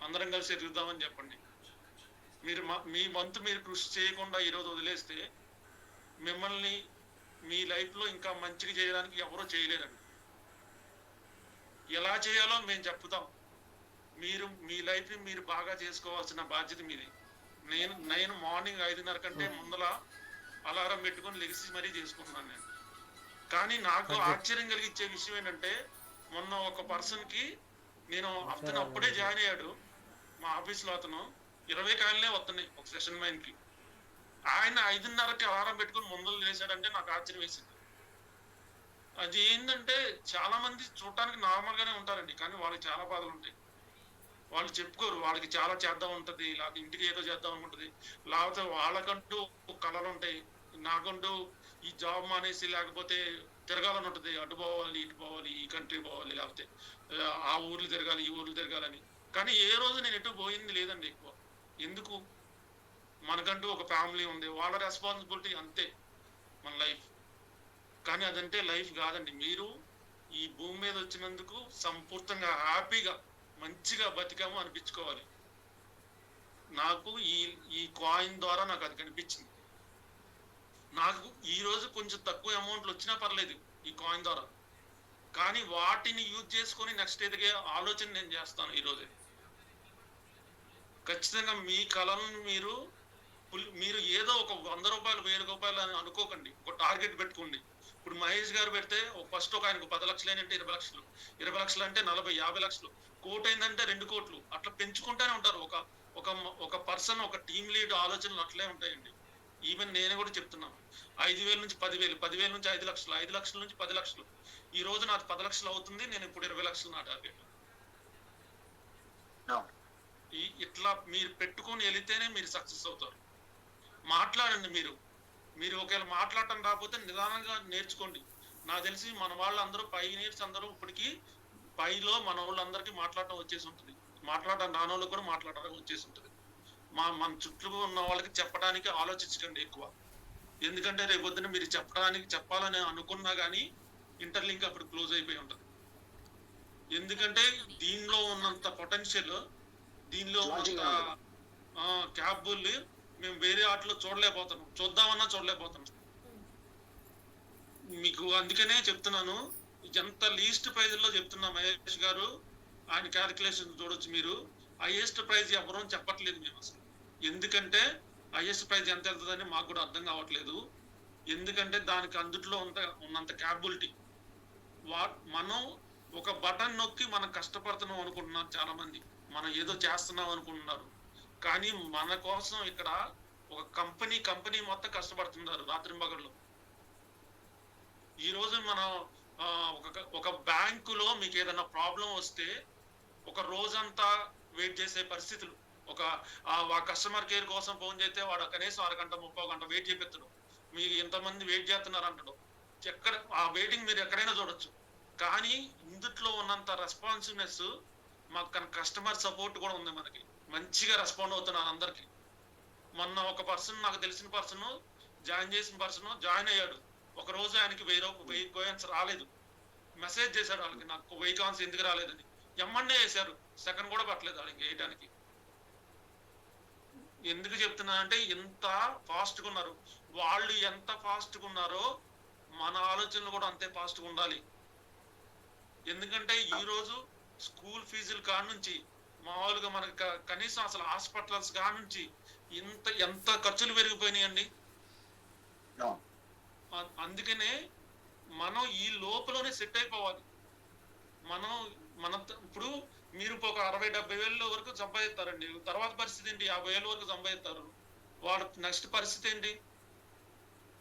అందరం కలిసి ఎదుగుదామని చెప్పండి. మీరు మీ వంతు మీరు కృషి చేయకుండా ఈరోజు వదిలేస్తే మిమ్మల్ని మీ లైఫ్లో ఇంకా మంచిగా చేయడానికి ఎవరూ చేయలేరండి. ఎలా చేయాలో మేము చెప్తాం, మీరు మీ లైఫ్ని మీరు బాగా చేసుకోవాల్సిన బాధ్యత మీది. నేను మార్నింగ్ 5:30 కంటే ముందల అలారం పెట్టుకొని లెగిసి మరీ చేసుకుంటున్నాను నేను. కానీ నాకు ఆశ్చర్యం కలిగించే విషయం ఏంటంటే, మొన్న ఒక పర్సన్కి అతను అప్పుడే జాయిన్ అయ్యాడు మా ఆఫీస్లో, అతను 20 కాయలనే వస్తున్నాయి ఒక సెషన్ మైన్కి. ఆయన 5:30కి అలారం పెట్టుకుని ముందలు లేచాడంటే నాకు ఆశ్చర్యం వేసింది. అది ఏంటంటే, చాలా మంది చూడటానికి నార్మల్ గానే ఉంటారండి, కానీ వాళ్ళకి చాలా బాధలు ఉంటాయి. వాళ్ళు చెప్పుకోరు, వాళ్ళకి చాలా చేద్దాం ఉంటుంది, లేకపోతే ఇంటికి ఏదో చేద్దాం ఉంటుంది, లేకపోతే వాళ్ళకంటూ కళలు ఉంటాయి. నాకంటూ ఈ జాబ్ మానేసి లేకపోతే తిరగాలని ఉంటుంది, అటు పోవాలి ఇటు పోవాలి, ఈ కంట్రీ పోవాలి, లేకపోతే ఆ ఊర్లు తిరగాలి ఈ ఊర్లు తిరగాలని. కానీ ఏ రోజు నేను ఎటు పోయింది లేదండి ఎక్కువ. ఎందుకు? మనకంటూ ఒక ఫ్యామిలీ ఉంది, వాళ్ళ రెస్పాన్సిబిలిటీ అంతే మన లైఫ్. కానీ అదంటే లైఫ్ కాదండి. మీరు ఈ భూమి మీద వచ్చినందుకు సంపూర్ణంగా హ్యాపీగా మంచిగా బతికాము అనిపించుకోవాలి. నాకు ఈ కాయిన్ ద్వారా నాకు అది కనిపించింది. నాకు ఈ రోజు కొంచెం తక్కువ అమౌంట్లు వచ్చినా పర్లేదు ఈ కాయిన్ ద్వారా, కానీ వాటిని యూజ్ చేసుకొని నెక్స్ట్ ఎదిగే ఆలోచన నేను చేస్తాను ఈరోజే. ఖచ్చితంగా మీ కళలను మీరు ఏదో ఒక 100 రూపాయలు 1000 రూపాయలు అని అనుకోకండి, ఒక టార్గెట్ పెట్టుకోండి. ఇప్పుడు మహేష్ గారు పెడితే ఫస్ట్ ఆయనకు 10 లక్షలు అంటే 20 లక్షలు, 20 లక్షలు అంటే 40, 50 లక్షలు, కోటి అయిందంటే 2 కోట్లు, అట్లా పెంచుకుంటూనే ఉంటారు. ఒక పర్సన్, ఒక టీమ్ లీడ్ ఆలోచనలు అట్లే ఉంటాయండి. ఈవెన్ నేను కూడా చెప్తున్నాను, 5,000 నుంచి 10,000, 10,000 నుంచి 5 లక్షలు, 5 లక్షల నుంచి 10 లక్షలు. ఈ రోజు నాకు 10 లక్షలు అవుతుంది, నేను ఇప్పుడు 20 లక్షలు నా టార్గెట్. ఇట్లా మీరు పెట్టుకొని వెళితేనే మీరు సక్సెస్ అవుతారు. మాట్లాడండి. మీరు ఒకవేళ మాట్లాడటం రాకపోతే నిదానంగా నేర్చుకోండి. నాకు తెలిసి మన వాళ్ళందరూ పైనీర్స్ అందరూ ఇప్పటికీ పైలో మన వాళ్ళందరికీ మాట్లాడటం వచ్చేసి ఉంటుంది, మాట్లాడటం రాని వాళ్ళకి కూడా మాట్లాడటం వచ్చేసి ఉంటుంది. మన చుట్టూ ఉన్న వాళ్ళకి చెప్పడానికి ఆలోచించకండి ఎక్కువ. ఎందుకంటే రేపొద్దున మీరు చెప్పాలని అనుకున్నా కానీ ఇంటర్లింక్ అప్పుడు క్లోజ్ అయిపోయి ఉంటుంది. ఎందుకంటే దీనిలో ఉన్నంత పొటెన్షియల్, దీనిలో ఉన్నంత క్యాపబుల్ మేము వేరే ఆటలో చూడలేకపోతున్నాం, చూద్దామన్నా చూడలేకపోతున్నాం. మీకు అందుకనే చెప్తున్నాను, ఎంత లీస్ట్ ప్రైజ్ లో చెప్తున్నా మహేష్ గారు, ఆయన క్యాలిక్యులేషన్ చూడొచ్చు మీరు. హైయెస్ట్ ప్రైజ్ ఎవరూ చెప్పట్లేదు మేము అసలు. ఎందుకంటే హైయెస్ట్ ప్రైజ్ ఎంత వెళ్తుందని మాకు కూడా అర్థం కావట్లేదు. ఎందుకంటే దానికి అందుట్లో ఉన్నంత క్యాపబిలిటీ. మనం ఒక బటన్ నొక్కి మనం కష్టపడుతున్నాం అనుకుంటున్నారు చాలా మంది, మనం ఏదో చేస్తున్నాం అనుకుంటున్నారు. కానీ మన కోసం ఇక్కడ ఒక కంపెనీ మొత్తం కష్టపడుతున్నారు రాత్రింబగళ్ళు. ఈ రోజు మనం ఒక బ్యాంకులో మీకు ఏదైనా ప్రాబ్లం వస్తే ఒక రోజంతా వెయిట్ చేసే పరిస్థితులు. ఆ కస్టమర్ కేర్ కోసం ఫోన్ చేస్తే వాడు కనీసం 1 గంట 30 గంట వెయిట్ చేపిస్తాడు. మీరు ఎంతమంది వెయిట్ చేస్తున్నారు అంటాడు. ఆ వెయిటింగ్ మీరు ఎక్కడైనా చూడొచ్చు. కానీ ఇందుట్లో ఉన్నంత రెస్పాన్సివ్నెస్ మాకు కస్టమర్ సపోర్ట్ కూడా ఉంది. మనకి మంచిగా రెస్పాండ్ అవుతున్నారు అందరికి. మొన్న ఒక పర్సన్, నాకు తెలిసిన పర్సన్, జాయిన్ అయ్యాడు. ఒక రోజు ఆయనకి 1000 కాయిన్స్ రాలేదు. మెసేజ్ చేశాడు వాళ్ళకి, నాకు 1000 కాయిన్స్ ఎందుకు రాలేదని. ఎమ్మన్నే వేశారు, సెకండ్ కూడా పట్టలేదు వాళ్ళకి వేయడానికి. ఎందుకు చెప్తున్నానంటే ఎంత ఫాస్ట్గా ఉన్నారు వాళ్ళు. ఎంత ఫాస్ట్గా ఉన్నారో మన ఆలోచనలు కూడా అంతే ఫాస్ట్గా ఉండాలి. ఎందుకంటే ఈ రోజు స్కూల్ ఫీజులు కాడ నుంచి మామూలుగా మనకి కనీసం అసలు హాస్పిటల్స్ కాడ నుంచి ఎంత ఖర్చులు పెరిగిపోయినాయండి. అందుకనే మనం ఈ లోపలనే సెట్ అయిపోవాలి. మన ఇప్పుడు మీరు ఒక 60-70 వేల వరకు సంపాదిస్తారండి, తర్వాత పరిస్థితి ఏంటి? 50,000 వరకు సంపాదిస్తారు. వాళ్ళ నెక్స్ట్ పరిస్థితి ఏంటి?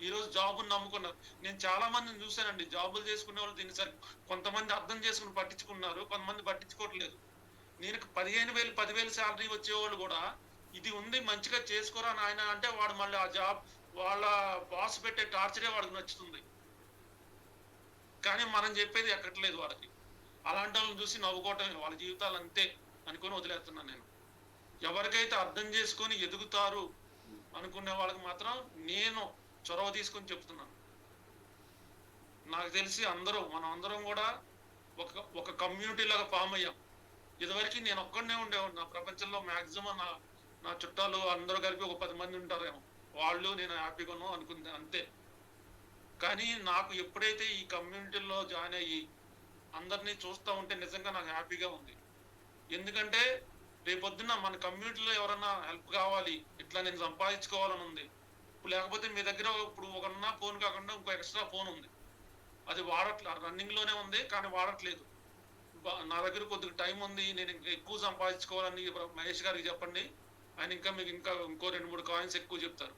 ఈరోజు జాబుని నమ్ముకున్నారు. నేను చాలా మందిని చూశానండి, జాబులు చేసుకునే వాళ్ళు దీన్ని సరి కొంతమంది అర్థం చేసుకుని పట్టించుకున్నారు, కొంతమంది పట్టించుకోవట్లేదు. నేను 15,000 10,000 శాలరీ వచ్చేవాళ్ళు కూడా ఇది ఉంది మంచిగా చేసుకోరా నాయన అంటే వాడు మళ్ళీ ఆ జాబ్ వాళ్ళ బాస్ పెట్టే టార్చరే వాడికి నచ్చుతుంది. కానీ మనం చెప్పేది ఎక్కట్లేదు వాళ్ళకి. అలాంటి వాళ్ళని చూసి నవ్వుకోవటమే, వాళ్ళ జీవితాలు అంతే అనుకొని వదిలేస్తున్నాను నేను. ఎవరికైతే అర్థం చేసుకొని ఎదుగుతారు అనుకునే వాళ్ళకి మాత్రం నేను చొరవ తీసుకొని చెప్తున్నాను. నాకు తెలిసి మనం అందరం కూడా ఒక కమ్యూనిటీ లాగా ఫామ్ అయ్యాం. ఇదివరకు నేను ఒక్కడనే ఉండేవాడు. నా ప్రపంచంలో మాక్సిమం నా చుట్టాలు అందరూ కలిపి ఒక 10 మంది ఉంటారేమో. వాళ్ళు నేను హ్యాపీగా అనుకుంది అంతే. కానీ నాకు ఎప్పుడైతే ఈ కమ్యూనిటీలో జాయిన్ అయ్యి అందరినీ చూస్తూ ఉంటే నిజంగా నాకు హ్యాపీగా ఉంది. ఎందుకంటే రేపొద్దున మన కమ్యూనిటీలో ఎవరన్నా హెల్ప్ కావాలి, ఇట్లా నేను సంపాదించుకోవాలని ఉంది. లేకపోతే మీ దగ్గర ఇప్పుడు ఒకన్నా ఫోన్ కాకుండా ఇంకో ఎక్స్ట్రా ఫోన్ ఉంది, అది రన్నింగ్ లోనే ఉంది కానీ వాడట్లేదు. నా దగ్గర కొద్దిగా టైం ఉంది, నేను ఇంకా ఎక్కువ సంపాదించుకోవాలని మహేష్ గారికి చెప్పండి, ఆయన మీకు ఇంకో 2-3 కాయిన్స్ ఎక్కువ చెప్తారు.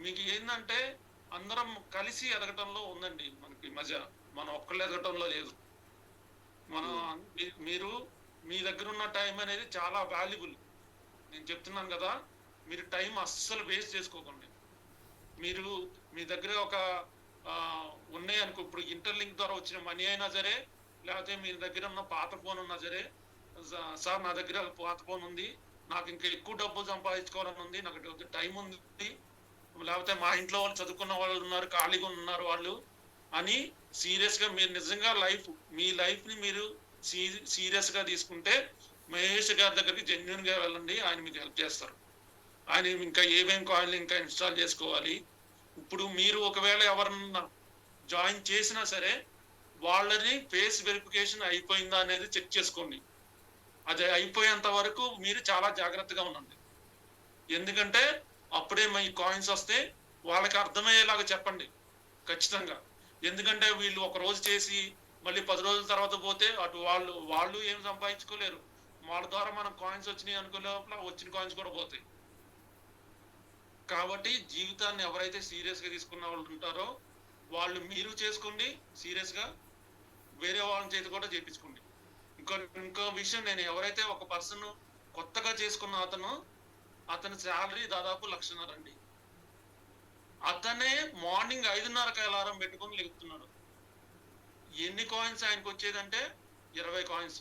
మీకు ఏంటంటే అందరం కలిసి ఎదగటంలో ఉందండి మనకి మజా. మనం ఒక్కళ్ళు ఎదగటంలో లేదు. మీరు మీ దగ్గర ఉన్న టైం అనేది చాలా వాల్యుబుల్. నేను చెప్తున్నాను కదా, మీరు టైం అస్సలు వేస్ట్ చేసుకోకండి. మీరు మీ దగ్గర ఒక ఉన్నాయనుకో, ఇప్పుడు ఇంటర్లింక్ ద్వారా వచ్చిన మనీ అయినా సరే, లేకపోతే మీ దగ్గర ఉన్న పాత ఫోన్ ఉన్నా సరే, సార్ నా దగ్గర పాత ఫోన్ ఉంది, నాకు ఇంకా ఎక్కువ డబ్బు సంపాదించుకోవాలని ఉంది, నాకు టైం ఉంది, లేకపోతే మా ఇంట్లో వాళ్ళు చదువుకున్న వాళ్ళు ఉన్నారు, ఖాళీగా ఉన్నారు వాళ్ళు అని సీరియస్ గా మీరు నిజంగా మీ లైఫ్ ని మీరు సీరియస్ గా తీసుకుంటే మహేష్ గారి దగ్గరికి జెన్యున్ గా వెళ్ళండి, ఆయన మీకు హెల్ప్ చేస్తారు. ఆయన ఇంకా ఏమేమి కాయిన్లు ఇంకా ఇన్స్టాల్ చేసుకోవాలి. ఇప్పుడు మీరు ఒకవేళ ఎవరన్నా జాయిన్ చేసినా సరే వాళ్ళని ఫేస్ వెరిఫికేషన్ అయిపోయిందా అనేది చెక్ చేసుకోండి. అది అయిపోయేంత వరకు మీరు చాలా జాగ్రత్తగా ఉండండి. ఎందుకంటే అప్పుడే మీ కాయిన్స్ వస్తే వాళ్ళకి అర్థమయ్యేలాగా చెప్పండి ఖచ్చితంగా. ఎందుకంటే వీళ్ళు ఒక రోజు చేసి మళ్ళీ 10 రోజుల తర్వాత పోతే అటు వాళ్ళు ఏం సంపాదించుకోలేరు. వాళ్ళ ద్వారా మనం కాయిన్స్ వచ్చినాయి అనుకునే లోపల వచ్చిన కాయిన్స్ కూడా పోతాయి. కాబట్టి జీవితాన్ని ఎవరైతే సీరియస్ గా తీసుకున్న వాళ్ళు ఉంటారో వాళ్ళు మీరు చేసుకోండి సీరియస్ గా, వేరే వాళ్ళని చేతి కూడా చేయించుకోండి. ఇంకో విషయం, నేను ఎవరైతే ఒక పర్సన్ కొత్తగా చేసుకున్న అతని శాలరీ దాదాపు 1,50,000 అండి. అతనే మార్నింగ్ 5:30కి అలారం పెట్టుకొని లెగుతున్నాడు. ఎన్ని కాయిన్స్ ఆయనకు వచ్చేదంటే 20 కాయిన్స్.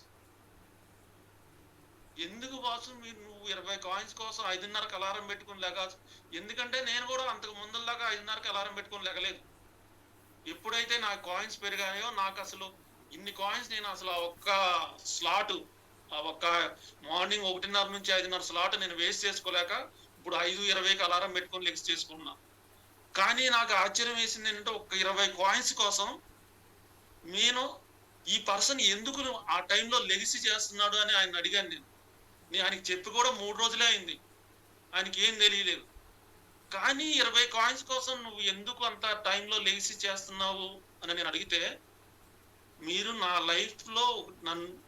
ఎందుకు బాసు నువ్వు 20 కాయిన్స్ కోసం 5:30కి అలారం పెట్టుకుని లేగాల్సి? ఎందుకంటే నేను కూడా అంతకు ముందులాగా 5:30కి అలారం పెట్టుకొని లేగలేదు. ఎప్పుడైతే నా కాయిన్స్ పెరిగాయో నాకు అసలు ఇన్ని కాయిన్స్ నేను అసలు ఒక్క స్లాట్ ఒక్క మార్నింగ్ 1:30 నుంచి 5:30 స్లాట్ నేను వేస్ట్ చేసుకోలేక ఇప్పుడు 5:20కి అలారం పెట్టుకొని లెగ్స్ చేసుకున్నా. కానీ నాకు ఆశ్చర్యం వేసింది ఏంటంటే ఒక్క 20 కాయిన్స్ కోసం నేను ఈ పర్సన్ ఎందుకు ఆ టైంలో లెగిసి చేస్తున్నాడు అని ఆయన అడిగాను. నేను ఆయనకి చెప్పి కూడా 3 రోజులే అయింది, ఆయనకి ఏం తెలియలేదు. కానీ 20 కాయిన్స్ కోసం నువ్వు ఎందుకు అంత టైంలో లెగిసి చేస్తున్నావు అని నేను అడిగితే, మీరు నా లైఫ్ లో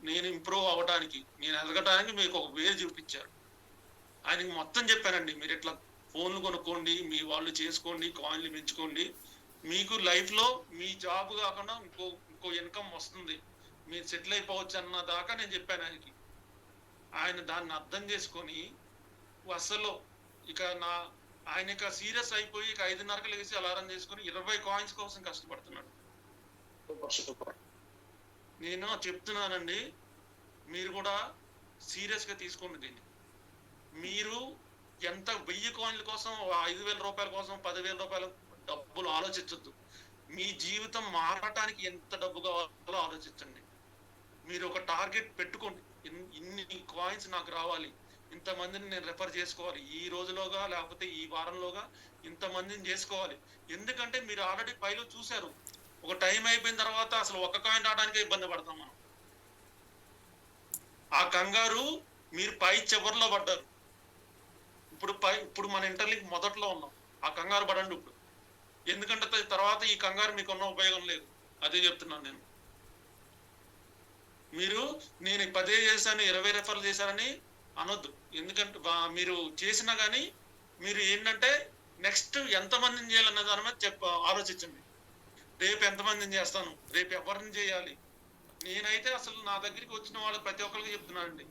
నేను ఇంప్రూవ్ అవ్వడానికి, నేను ఎదగడానికి మీకు ఒక వే చూపించారు. ఆయనకి మొత్తం చెప్పానండి, మీరు ఇట్లా ఫోన్లు కొనుక్కోండి, మీ వాళ్ళు చేసుకోండి, కాయిన్లు పెంచుకోండి, మీకు లైఫ్ లో మీ జాబ్ కాకుండా ఇంకో ఇన్కమ్ వస్తుంది, మీరు సెటిల్ అయిపోవచ్చు అన్న దాకా నేను చెప్పాను ఆయనకి. ఆయన దాన్ని అర్థం చేసుకొని అసలు ఇక ఆయన ఇక సీరియస్ అయిపోయి ఇక 5:30కి లేచి అలారం చేసుకొని 20 కాయిన్స్ కోసం కష్టపడుతున్నాడు. నేను చెప్తున్నానండి, మీరు కూడా సీరియస్ గా తీసుకోండి దీన్ని. మీరు ఎంత 1000 కాయిన్ల కోసం 5,000 రూపాయల కోసం 10,000 రూపాయల డబ్బులు ఆలోచించద్దు. మీ జీవితం మారటానికి ఎంత డబ్బు కావాలో ఆలోచించండి. మీరు ఒక టార్గెట్ పెట్టుకోండి, ఇన్ని కాయిన్స్ నాకు రావాలి, ఇంతమందిని నేను రెఫర్ చేసుకోవాలి, ఈ రోజులోగా లేకపోతే ఈ వారంలోగా ఇంతమందిని చేసుకోవాలి. ఎందుకంటే మీరు ఆల్రెడీ పైలో చూశారు, ఒక టైం అయిపోయిన తర్వాత అసలు ఒక్క కాయిన్ రావడానికే ఇబ్బంది పడతాం మనం. ఆ కంగారు మీరు పై చివరిలో పడ్డారు. ఇప్పుడు మన ఇంటర్లింక్ మొదట్లో ఉన్నాం, ఆ కంగారు పడండి ఇప్పుడు. ఎందుకంటే తర్వాత ఈ కంగారు మీకున్న ఉపయోగం లేదు. అదే చెప్తున్నాను నేను. నేను 10 చేశాను 20 రెఫర్లు చేశారని అనొద్దు. ఎందుకంటే మీరు చేసినా కానీ మీరు ఏంటంటే నెక్స్ట్ ఎంతమందిని చేయాలన్న దాని మీద ఆలోచించండి. రేపు ఎంతమందిని చేస్తాను, రేపు ఎవరిని చేయాలి. నేనైతే అసలు నా దగ్గరికి వచ్చిన వాళ్ళకి ప్రతి ఒక్కరికి చెప్తున్నానండి,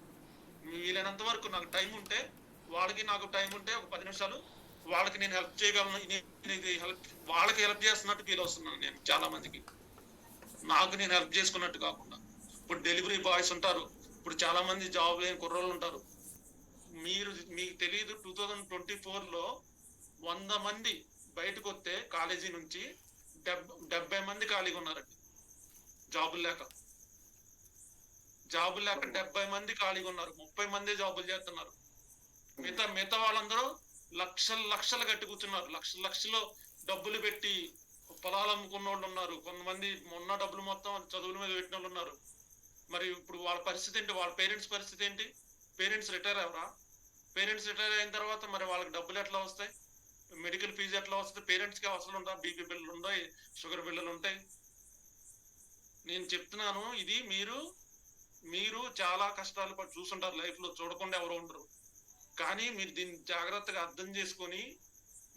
వీలైనంత వరకు నాకు టైం ఉంటే వాళ్ళకి నాకు టైం ఉంటే ఒక 10 నిమిషాలు వాళ్ళకి నేను హెల్ప్ చేయగలను, వాళ్ళకి హెల్ప్ చేస్తున్నట్టు ఫీల్ వస్తున్నాను నేను చాలా మందికి, నాకు నేను హెల్ప్ చేసుకున్నట్టు కాకుండా. ఇప్పుడు డెలివరీ బాయ్స్ ఉంటారు, ఇప్పుడు చాలా మంది జాబ్ లేని కుర్రోళ్ళు ఉంటారు. మీకు తెలియదు, 2024లో 100 మంది బయటకు వస్తే కాలేజీ నుంచి 70 మంది ఖాళీగా ఉన్నారండి. జాబులు లేక 70 మంది ఖాళీగా ఉన్నారు. 30 మంది జాబులు చేస్తున్నారు. మిగతా వాళ్ళందరూ లక్షలు కట్టి కూర్చున్నారు. లక్షలు డబ్బులు పెట్టి పొలాలు అమ్ముకున్న వాళ్ళు ఉన్నారు. కొంతమంది మొన్న డబ్బులు మొత్తం చదువుల మీద పెట్టిన వాళ్ళు ఉన్నారు. మరి ఇప్పుడు వాళ్ళ పరిస్థితి ఏంటి? వాళ్ళ పేరెంట్స్ పరిస్థితి ఏంటి? పేరెంట్స్ రిటైర్ అవరా? పేరెంట్స్ రిటైర్ అయిన తర్వాత మరి వాళ్ళకి డబ్బులు ఎట్లా వస్తాయి? మెడికల్ ఫీజు ఎట్లా వస్తుంది? పేరెంట్స్ కి అవసరం ఉంటాయి, బీపీ బిల్లులు ఉంటాయి, షుగర్ బిల్లులు ఉంటాయి. నేను చెప్తున్నాను, ఇది మీరు చాలా కష్టాలు చూసుంటారు లైఫ్ లో, చూడకుండా ఎవరు ఉండరు. కానీ మీరు దీన్ని జాగ్రత్తగా అర్థం చేసుకొని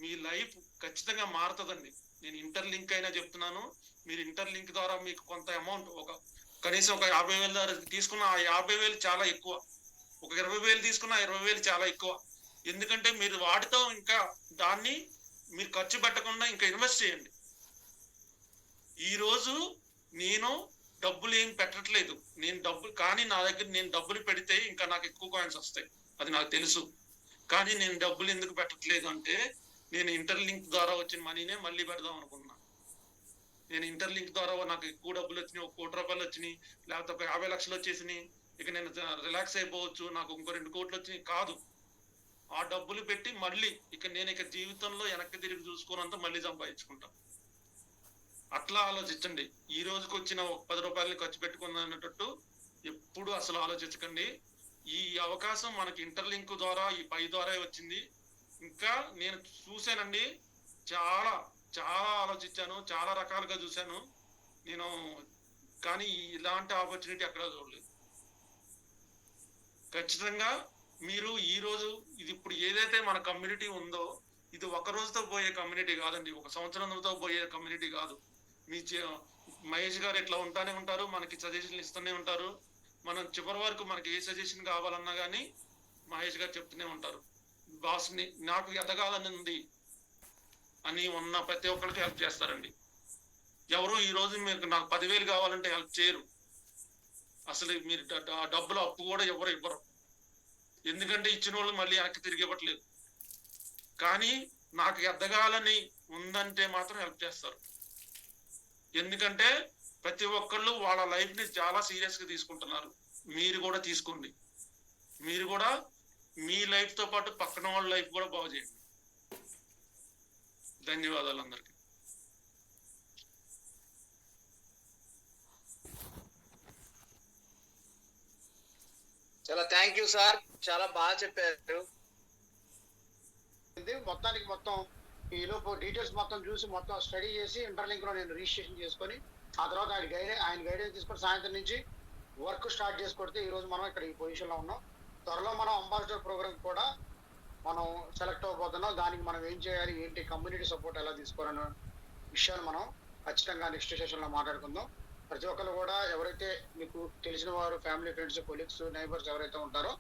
మీ లైఫ్ ఖచ్చితంగా మారుతుందండి. నేను ఇంటర్లింక్ అయినా చెప్తున్నాను, మీరు ఇంటర్లింక్ ద్వారా మీకు కొంత అమౌంట్, కనీసం ఒక 50,000 తీసుకున్న ఆ 50,000 చాలా ఎక్కువ, ఒక 20,000 తీసుకున్న 20,000 చాలా ఎక్కువ. ఎందుకంటే మీరు వాటితో ఇంకా దాన్ని మీరు ఖర్చు పెట్టకుండా ఇంకా ఇన్వెస్ట్ చేయండి. ఈ రోజు నేను డబ్బులు ఏం పెట్టట్లేదు, కానీ నా దగ్గర నేను డబ్బులు పెడితే ఇంకా నాకు ఎక్కువ కాయిన్స్ వస్తాయి, అది నాకు తెలుసు. కానీ నేను డబ్బులు ఎందుకు పెట్టట్లేదు అంటే, నేను ఇంటర్లింక్ ద్వారా వచ్చిన మనీనే మళ్ళీ పెడదాం అనుకున్నా. నేను ఇంటర్లింక్ ద్వారా నాకు ఎక్కువ డబ్బులు వచ్చినాయి, 1 కోటి రూపాయలు వచ్చినాయి, లేకపోతే ఒక 50 లక్షలు వచ్చేసినాయి, ఇక నేను రిలాక్స్ అయిపోవచ్చు, నాకు ఇంకో 2 కోట్లు వచ్చినాయి కాదు. ఆ డబ్బులు పెట్టి మళ్ళీ నేను జీవితంలో వెనక్కి తిరిగి చూసుకున్నంత మళ్ళీ సంపాదించుకుంటా. అట్లా ఆలోచించండి. ఈ రోజుకి వచ్చిన 10 రూపాయలని ఖర్చు పెట్టుకుందన్నట్టు ఎప్పుడు అసలు ఆలోచించకండి. ఈ అవకాశం మనకి ఇంటర్లింక్ ద్వారా, ఈ పై ద్వారా వచ్చింది. ఇంకా నేను చూశానండి, చాలా చాలా ఆలోచించాను, చాలా రకాలుగా చూశాను నేను, కానీ ఇలాంటి ఆపర్చునిటీ ఎక్కడ చూడలేదు. ఖచ్చితంగా మీరు ఈ రోజు ఇది ఇప్పుడు ఏదైతే మన కమ్యూనిటీ ఉందో, ఇది ఒక రోజుతో పోయే కమ్యూనిటీ కాదండి, 1 సంవత్సరంతో పోయే కమ్యూనిటీ కాదు. మహేష్ గారు ఇట్లా ఉంటానే ఉంటారు, మనకి సజెషన్లు ఇస్తూనే ఉంటారు. మనం చివరి వరకు మనకి ఏ సజెషన్ కావాలన్నా కానీ మహేష్ గారు చెప్తూనే ఉంటారు. బాస్ని నాకు ఎదగాలని ఉంది అని ఉన్న ప్రతి ఒక్కరికి హెల్ప్ చేస్తారండి. ఎవరు ఈ రోజు మీకు నాకు 10,000 కావాలంటే హెల్ప్ చేయరు. అసలు మీరు డబ్బులు అప్పు కూడా ఎవరు ఇవ్వరు, ఎందుకంటే ఇచ్చిన వాళ్ళు మళ్ళీ వెనక్కి తిరిగి ఇవ్వట్లేదు. కానీ నాకు ఎదగాలని ఉందంటే మాత్రం హెల్ప్ చేస్తారు. ఎందుకంటే ప్రతి ఒక్కళ్ళు వాళ్ళ లైఫ్ ని చాలా సీరియస్ గా తీసుకుంటున్నారు. మీరు కూడా తీసుకోండి. మీరు కూడా మీ లైఫ్ తో పాటు పక్కన వాళ్ళ లైఫ్ కూడా బాగు చేయండి. ధన్యవాదాలు అందరికి. చాలా థ్యాంక్ యూ సార్, చాలా బాగా చెప్పారు. మొత్తానికి మొత్తం ఈ లోపు డీటెయిల్స్ మొత్తం చూసి మొత్తం స్టడీ చేసి ఇంటర్లింక్ లో నేను రిజిస్ట్రేషన్ చేసుకొని, ఆ తర్వాత ఆయన గైడెన్స్ తీసుకొని సాయంత్రం నుంచి వర్క్ స్టార్ట్ చేసుకొడితే ఈ రోజు మనం ఇక్కడ ఈ పొజిషన్ లో ఉన్నాం. త్వరలో మనం అంబాసిడర్ ప్రోగ్రామ్ కూడా మనం సెలెక్ట్ అవ్వబోతున్నాం. దానికి మనం ఏం చేయాలి, ఏంటి, కమ్యూనిటీ సపోర్ట్ ఎలా తీసుకోవాలన్న విషయాలు మనం ఖచ్చితంగా నెక్స్ట్ సెషన్ లో మాట్లాడుకుందాం. ప్రతి ఒక్కరు కూడా ఎవరైతే మీకు తెలిసిన వారు, ఫ్యామిలీ, ఫ్రెండ్స్, కొలీగ్స్, నైబర్స్ ఎవరైతే ఉంటారో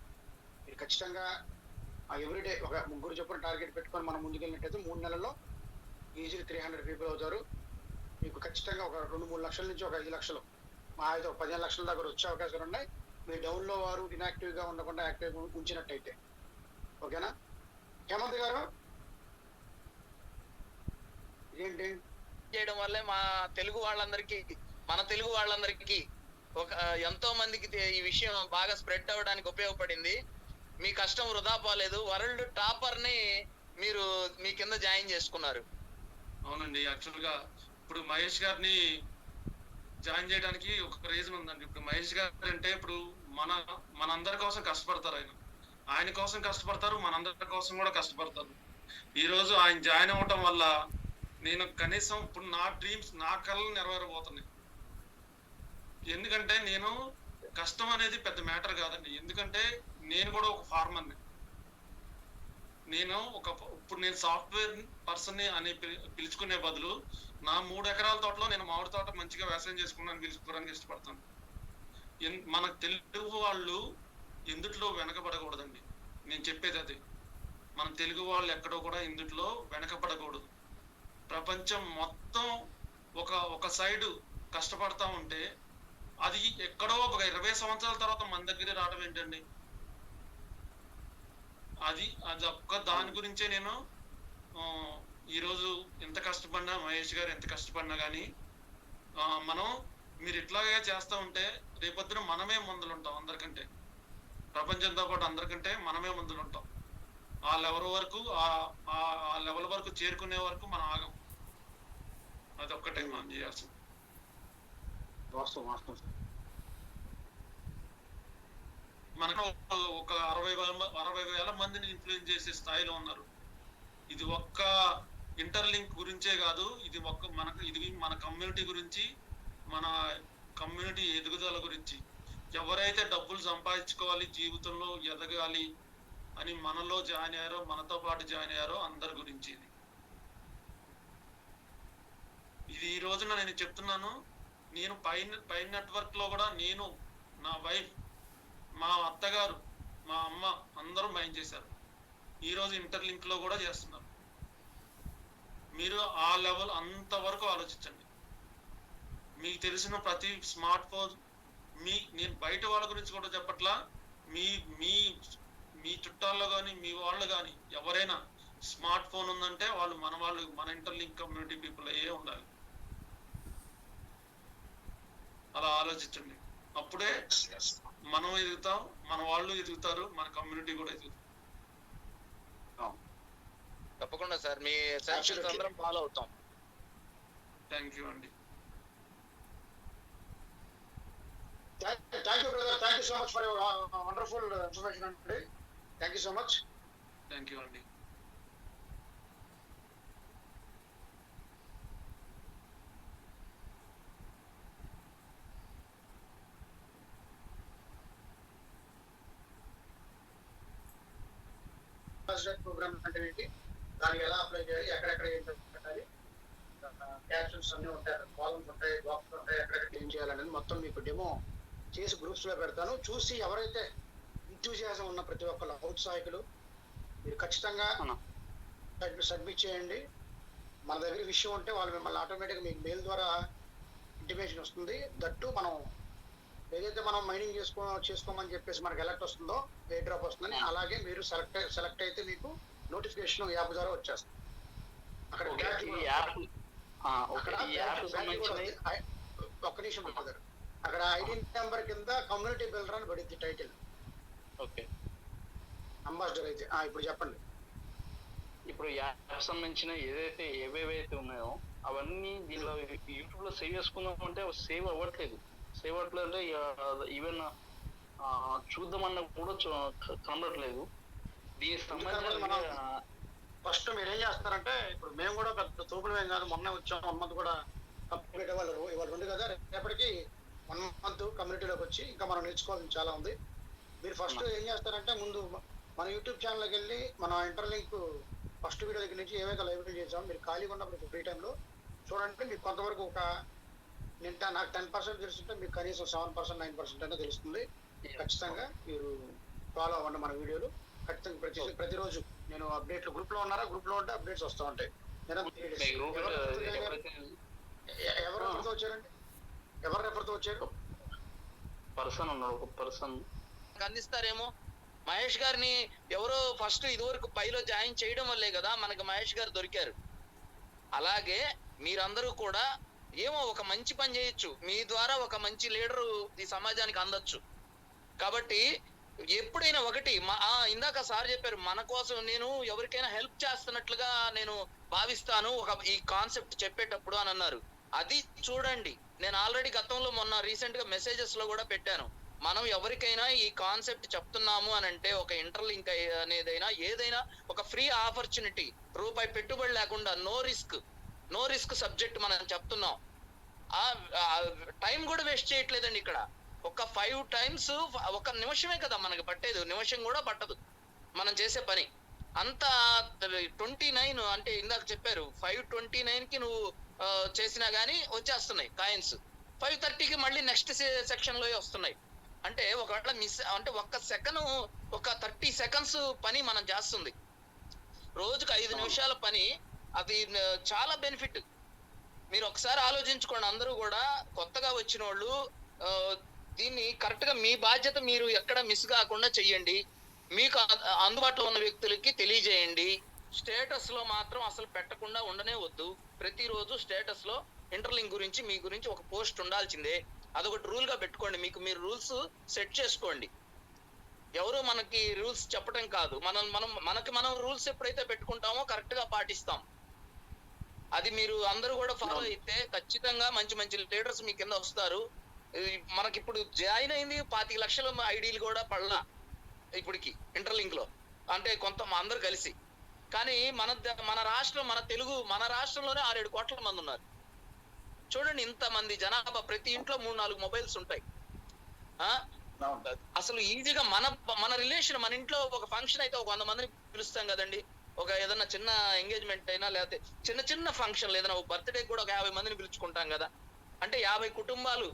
మీరు ఖచ్చితంగా ఎవ్రీడే ఒక 3 చొప్పున టార్గెట్ పెట్టుకొని మనం ముందుకెళ్ళినట్టయితే 3 నెలల్లో ఈజీగా 300 పీపుల్ అవుతారు. మీకు ఖచ్చితంగా ఒక 2-3 లక్షల నుంచి ఒక 5 లక్షలు, మా అయితే ఒక 15 లక్షల దగ్గర వచ్చే అవకాశాలు ఉన్నాయి. మీ డౌన్ లో వారు ఇన్యాక్టివ్ గా ఉండకుండా యాక్టివ్ ఉంచినట్టయితే. ఓకేనా హేమంత్ గారు? ఏంటి చేయడం వల్లే మన తెలుగు వాళ్ళందరికీ ఒక ఎంతో మందికి ఈ విషయం బాగా స్ప్రెడ్ అవ్వడానికి ఉపయోగపడింది. మీ కష్టం వృధా పోలేదు. వరల్డ్ టాపర్ ని మీరు మీ కింద జాయిన్ చేసుకున్నారు. అవునండి, యాక్చువల్ గా ఇప్పుడు మహేష్ గారిని జాయిన్ చేయడానికి ఒక రీజన్ ఉందండి. ఇప్పుడు మహేష్ గారు అంటే ఇప్పుడు మనందరి కోసం కష్టపడతారు. ఆయన కోసం కష్టపడతారు, మనందరి కోసం కూడా కష్టపడతారు. ఈ రోజు ఆయన జాయిన్ అవ్వటం వల్ల నేను కనీసం ఇప్పుడు నా డ్రీమ్స్, నా కళలు నెరవేరబోతున్నాయి. ఎందుకంటే నేను కష్టం అనేది పెద్ద మ్యాటర్ కాదండి. ఎందుకంటే నేను కూడా ఒక ఫార్మర్ని. ఇప్పుడు నేను సాఫ్ట్వేర్ పర్సన్ అని పిలుచుకునే బదులు నా 3 ఎకరాల తోటలో నేను మామిడి తోట మంచిగా వ్యవసాయం చేసుకున్నాను పిలుచుకోవడానికి ఇష్టపడతాను. మన తెలుగు వాళ్ళు ఎందుట్లో వెనకబడకూడదండి, నేను చెప్పేది అది. మన తెలుగు వాళ్ళు ఎక్కడో కూడా ఇందులో వెనకపడకూడదు. ప్రపంచం మొత్తం ఒక సైడు కష్టపడతా ఉంటే అది ఎక్కడో ఒక 20 సంవత్సరాల తర్వాత మన దగ్గర రావడం ఏంటండి? అది ఒక్క దాని గురించే నేను ఈరోజు ఎంత కష్టపడినా, మహేష్ గారు ఎంత కష్టపడినా కానీ మనం మీరు ఇట్లాగే చేస్తూ ఉంటే రేపొద్దున మనమే ముందులుంటాం. అందరికంటే ప్రపంచంతో పాటు అందరికంటే మనమే ముందులుంటాం. ఆ లెవెల్ వరకు ఆ లెవెల్ వరకు చేరుకునే వరకు మనం ఆగం. అదొక్కటే మనం చేయాల్సింది. వాస్తవం. మనకు ఒక 60,000 మందిని ఇన్ఫ్లుయెన్స్ చేసే స్థాయిలో ఉన్నారు. ఇది ఒక్క ఇంటర్లింక్ గురించే కాదు, ఇది మన కమ్యూనిటీ గురించి, మన కమ్యూనిటీ ఎదుగుదల గురించి. ఎవరైతే డబ్బులు సంపాదించుకోవాలి, జీవితంలో ఎదగాలి అని మనలో జాయిన్ అయ్యారో, మనతో పాటు జాయిన్ అయ్యారో అందరి గురించి ఇది ఈ రోజున నేను చెప్తున్నాను. నేను పై నెట్వర్క్ లో కూడా నేను, నా వైఫ్, మా అత్తగారు, మా అమ్మ అందరూ మైండ్ చేశారు. ఈరోజు ఇంటర్లింక్ లో కూడా చేస్తున్నారు. మీరు ఆ లెవెల్ అంతవరకు ఆలోచించండి. మీకు తెలిసిన ప్రతి స్మార్ట్ ఫోన్ నేను బయట వాళ్ళ గురించి కూడా చెప్పట్లా, మీ చుట్టాల్లో కానీ మీ వాళ్ళు కానీ ఎవరైనా స్మార్ట్ ఫోన్ ఉందంటే వాళ్ళు మన ఇంటర్లింక్ కమ్యూనిటీ పీపుల్ అయ్యే ఉండాలి. అలా ఆలోచించండి. అప్పుడే మనం ఎదుగుతాం, మన వాళ్ళు ఎదుగుతారు, మన కమ్యూనిటీ కూడా ఎదుగుతాం. తప్పకుండా సార్, మీ సజెషన్స్ అందరం ఫాలో అవుతాం. థ్యాంక్ యూ అండి. Thank you brother, thank you so much for your wonderful information అండి. Thank you so much. Thank you అండి. ప్రోగ్రామ్ అంటే ఏంటి, దానికి ఎలా అప్లై చేయాలి, ఎక్కడెక్కడ ఏం పెట్టాలి, క్యాప్షన్స్ అన్ని ఉంటాయి, కాలమ్స్ ఉంటాయి, బాక్స్ ఉంటాయి, ఎక్కడెక్కడ ఏం చేయాలనేది మొత్తం మీకు డెమో చేసి గ్రూప్స్ లో పెడతాను. చూసి ఎవరైతే ఎంతూజియాజం ఉన్న ప్రతి ఒక్కరు ఔత్సాహికులు మీరు ఖచ్చితంగా సబ్మిట్ చేయండి. మన దగ్గర విషయం ఉంటే వాళ్ళు మిమ్మల్ని ఆటోమేటిక్గా మీకు మెయిల్ ద్వారా ఇంటిమేషన్ వస్తుంది. దట్టు మనం ఏదైతే మనం మైనింగ్ చేసుకోమని చెప్పేసి మనకి ఎలర్ట్ వస్తుందో, ఏ డ్రాప్ వస్తుందని, అలాగే మీరు సెలెక్ట్ అయితే మీకు నోటిఫికేషన్ యాప్ ద్వారా వచ్చేస్తుంది. అక్కడ ఒక్క నిమిషం బ్రదర్, అక్కడ ఐడి నెంబర్ కింద కమ్యూనిటీ బిల్డర్ అని పడింది టైటిల్. ఓకే, అంబాసిడర్ అయితే ఇప్పుడు చెప్పండి. ఇప్పుడు యాప్ సంబంధించిన ఏవేవైతే ఉన్నాయో అవన్నీ దీనిలో యూట్యూబ్ లో సేవ్ చేసుకుందాం అంటే సేవ్ అవ్వట్లేదు. ఈవెన్ చూద్దామన్నా కూడా కనబడట్లేదు. దీనికి సంబంధించిన ఫస్ట్ మీరు ఏం చేస్తారంటే, ఇప్పుడు మేము కూడా పెద్ద తోపులు ఏం కాదు, మొన్న వచ్చాం, 1 month కూడా కంప్లీట్ ఇవాళ 2 కదా, రేపటికి 1 month కమ్యూనిటీలోకి వచ్చి ఇంకా మనం నేర్చుకోవాల్సింది చాలా ఉంది. మీరు ఫస్ట్ ఏం చేస్తారంటే, ముందు మన యూట్యూబ్ ఛానల్కి వెళ్ళి మన ఇంటర్లింక్ ఫస్ట్ వీడియో దగ్గర నుంచి ఏవైతే లైబ్రరీ చేసామో మీరు ఖాళీగా ఉన్నప్పుడు ఫ్రీ టైంలో చూడండి. మీకు కొంతవరకు నాకు 10% తెలుస్తుంటే మీకు కనీసం 7%, 9% అయినా తెలుస్తుంది. ఖచ్చితంగా మీరు ఫాలో అవ్వండి మన వీడియోలు. ఖచ్చితంగా ప్రతిరోజు నేను అప్డేట్లు గ్రూప్ లో ఉన్నారా, గ్రూప్ లో ఉంటే అప్డేట్స్ వస్తూ ఉంటాయి. ఎవరు రెఫర్తో వచ్చారు? పర్సన్ ఉన్నాడు, ఒక పర్సన్ అందిస్తారేమో. మహేష్ గారిని ఎవరో ఫస్ట్ ఇదివరకు పైలో జాయిన్ చేయడం వల్లే కదా మనకి మహేష్ గారు దొరికారు. అలాగే మీరందరూ కూడా ఏమో ఒక మంచి పని చేయొచ్చు, మీ ద్వారా ఒక మంచి లీడరు ఈ సమాజానికి అందొచ్చు. కాబట్టి ఎప్పుడైనా ఇందాక సార్ చెప్పారు, మన కోసం నేను ఎవరికైనా హెల్ప్ చేస్తున్నట్లుగా నేను భావిస్తాను ఈ కాన్సెప్ట్ చెప్పేటప్పుడు అని అన్నారు. అది చూడండి, నేను ఆల్రెడీ గతంలో మొన్న రీసెంట్ గా మెసేజెస్ లో కూడా పెట్టాను. మనం ఎవరికైనా ఈ కాన్సెప్ట్ చెప్తున్నాము అని అంటే, ఒక ఇంటర్లింక్ అనేదైనా ఏదైనా ఒక ఫ్రీ ఆపర్చునిటీ, రూపాయి పెట్టుబడి లేకుండా నో రిస్క్ సబ్జెక్ట్ మనం చెప్తున్నాం. టైం కూడా వేస్ట్ చేయట్లేదండి. ఇక్కడ ఒక 5 times 1 నిమిషమే కదా మనకి పట్టేది, నిమిషం కూడా పట్టదు మనం చేసే పని అంతా. 29 అంటే ఇందాక చెప్పారు 5:29కి నువ్వు చేసినా గానీ వచ్చేస్తున్నాయి కాయిన్స్. 5:30కి మళ్ళీ నెక్స్ట్ సెక్షన్ లో వస్తున్నాయి. అంటే ఒకవేళ మిస్ అంటే 1 సెకండ్, ఒక 30 seconds పని మనం చేస్తుంది. రోజుకు 5 నిమిషాల పని, అది చాలా బెనిఫిట్. మీరు ఒకసారి ఆలోచించుకోండి. అందరూ కూడా కొత్తగా వచ్చిన వాళ్ళు దీన్ని కరెక్ట్ గా మీ బాధ్యత మీరు ఎక్కడ మిస్ కాకుండా చెయ్యండి. మీకు అందుబాటులో ఉన్న వ్యక్తులకి తెలియజేయండి. స్టేటస్ లో మాత్రం అసలు పెట్టకుండా ఉండనే వద్దు. ప్రతిరోజు స్టేటస్ లో ఇంటర్లింక్ గురించి మీ గురించి ఒక పోస్ట్ ఉండాల్సిందే. అదొకటి రూల్ గా పెట్టుకోండి. మీరు రూల్స్ సెట్ చేసుకోండి. ఎవరు మనకి రూల్స్ చెప్పడం కాదు, మనం రూల్స్ ఎప్పుడైతే పెట్టుకుంటామో కరెక్ట్ గా పాటిస్తాం. అది మీరు అందరూ కూడా ఫాలో అయితే ఖచ్చితంగా మంచి లీడర్స్ మీ కింద వస్తారు. మనకి ఇప్పుడు జాయిన్ అయింది 25 లక్షల ఐడీలు కూడా పడలా ఇప్పటికి ఇంటర్లింక్ లో, అంటే కొంత అందరు కలిసి. కానీ మన రాష్ట్రం, మన రాష్ట్రంలోనే 6-7 కోట్ల మంది ఉన్నారు. చూడండి, ఇంతమంది జనాభా, ప్రతి ఇంట్లో 3-4 మొబైల్స్ ఉంటాయి. అసలు ఈజీగా మన రిలేషన్, మన ఇంట్లో ఒక ఫంక్షన్ అయితే ఒక 100 మందిని పిలుస్తాం కదండి. ఒక ఏదన్నా చిన్న ఎంగేజ్మెంట్ అయినా, లేకపోతే చిన్న ఫంక్షన్, ఏదైనా ఒక బర్త్డే కూడా ఒక 50 మందిని పిలుచుకుంటాం కదా. అంటే 50 కుటుంబాలు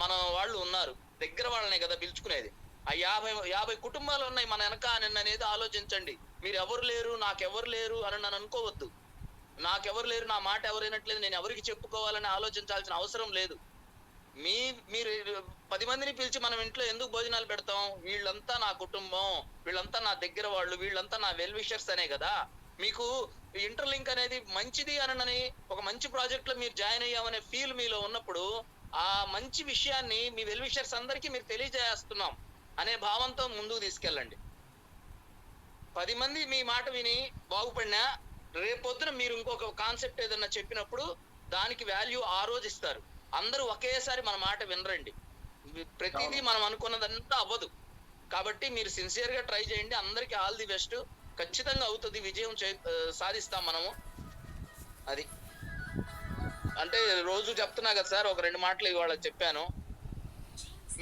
మన వాళ్ళు ఉన్నారు, దగ్గర వాళ్ళనే కదా పిలుచుకునేది. ఆ 50 కుటుంబాలు ఉన్నాయి మన వెనక అనేది ఆలోచించండి. మీరు ఎవరు లేరు, నాకెవరు లేరు అని నన్ను అనుకోవద్దు. నాకెవరు లేరు, నా మాట ఎవరైనట్లేదు, నేను ఎవరికి చెప్పుకోవాలని ఆలోచించాల్సిన అవసరం లేదు. మీరు 10 మందిని పిలిచి మనం ఇంట్లో ఎందుకు భోజనాలు పెడతాం? వీళ్ళంతా నా కుటుంబం, వీళ్ళంతా నా దగ్గర వాళ్ళు, వీళ్ళంతా నా వెల్ విషర్స్ అనే కదా. మీకు ఇంటర్లింక్ అనేది మంచిది అనని, ఒక మంచి ప్రాజెక్ట్ లో మీరు జాయిన్ అయ్యామనే ఫీల్ మీలో ఉన్నప్పుడు, ఆ మంచి విషయాన్ని మీ వెల్ విషర్స్ అందరికీ మీరు తెలియజేస్తున్నాం అనే భావంతో ముందుకు తీసుకెళ్ళండి. 10 మంది మీ మాట విని బాగుపడినా, రేపొద్దున మీరు ఇంకొక కాన్సెప్ట్ ఏదన్నా చెప్పినప్పుడు దానికి వాల్యూ ఆ రోజు ఇస్తారు. అందరూ ఒకేసారి మన మాట వినరండి. ప్రతిదీ మనం అనుకున్నదంతా అవ్వదు. కాబట్టి మీరు సిన్సియర్ గా ట్రై చేయండి. అందరికి ఆల్ ది బెస్ట్. ఖచ్చితంగా అవుతుంది, విజయం సాధిస్తాం మనము. అది అంటే రోజు చెప్తున్నా కదా సార్, ఒక 2 మాటలు ఇవాళ చెప్పాను.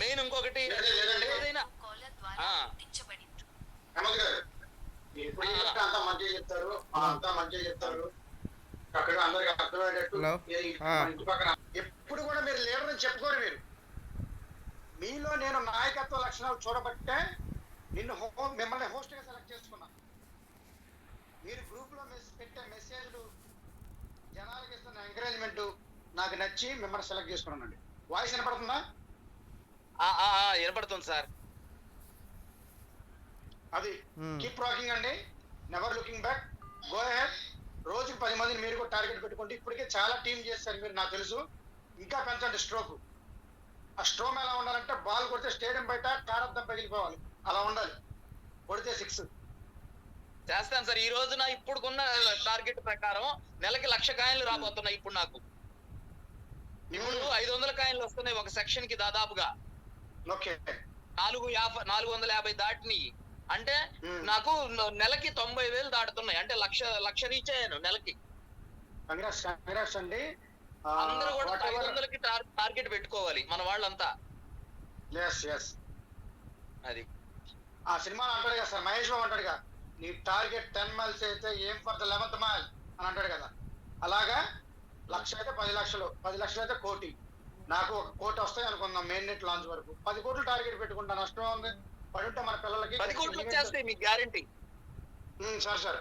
మెయిన్ ఇంకొకటి ఏదైనా ఇప్పుడు అంతా మంచిగా చెప్తారు, అంతా మంచిగా చెప్తారు, అక్కడ అందరికి అర్థమయ్యేటట్టు. ఇంటి పక్కన ఎప్పుడు కూడా మీరు లీడర్ అని చెప్పుకోరు. మీలో నేను నాయకత్వ లక్షణాలు చూడబట్టే మిమ్మల్ని హోస్ట్ గా సెలెక్ట్ చేసుకున్నా. మీరు గ్రూప్ లో పెట్టే మెసేజ్లు, జనాలకి ఇస్తున్న ఎంకరేజ్మెంట్ నాకు నచ్చి మిమ్మల్ని సెలెక్ట్ చేసుకున్నానండి. వాయిస్ వినపడుతుందా? వినపడుతుంది సార్. అది కీప్ రాకింగ్ అండి, never looking back, go ahead. రోజుకి 10 మందిని మీరు కూడా టార్గెట్ పెట్టుకోండి. ఇప్పటికే చాలా టీం చేస్తారు మీరు, నాకు తెలుసు. ఇంకా పెంచండి స్ట్రోక్. ఆ స్ట్రోమ్ ఎలా ఉండాలంటే, బాల్ కొడితే స్టేడియం బయట కారద్దం పగిలిపోవాలి, అలా ఉండాలి. కొడితే 6 చేస్తాను సార్. ఈ రోజున ఇప్పుడున్న టార్గెట్ ప్రకారం నెలకి 1,00,000 కాయిన్లు రాబోతున్నాయి. ఇప్పుడు నాకు 500 కాయిన్లు వస్తున్నాయి ఒక సెక్షన్ కి దాదాపుగా. 450 దాటిని అంటే నాకు నెలకి 90,000 దాటుతున్నాయి. అంటే లక్ష రీచ్ అయ్యాను నెలకి. అండి అందరూ కూడా 500కి టార్గెట్ పెట్టుకోవాలి మన వాళ్ళంతా. అది ఆ సినిమాలో అంటాడు కదా సార్, మహేష్ బాబు అంటాడు కదా, నీ టార్గెట్ 10 మైల్స్ అయితే ఏం ఫర్ ద 11th మైల్ అని అంటాడు కదా. అలాగా 1,00,000 అయితే 10 లక్షలు, 10 లక్షలు అయితే 1 కోటి. నాకు 1 కోటి వస్తాయి అనుకుందాం మెయిన్ నెట్ లాంచ్ వరకు. 10 కోట్లు టార్గెట్ పెట్టుకుంటాను. నష్టం ఉంది. పడుంటే మన పిల్లలకి 10 కోట్లు వచ్చేస్తాయి మీకు గ్యారెంటీ. సార్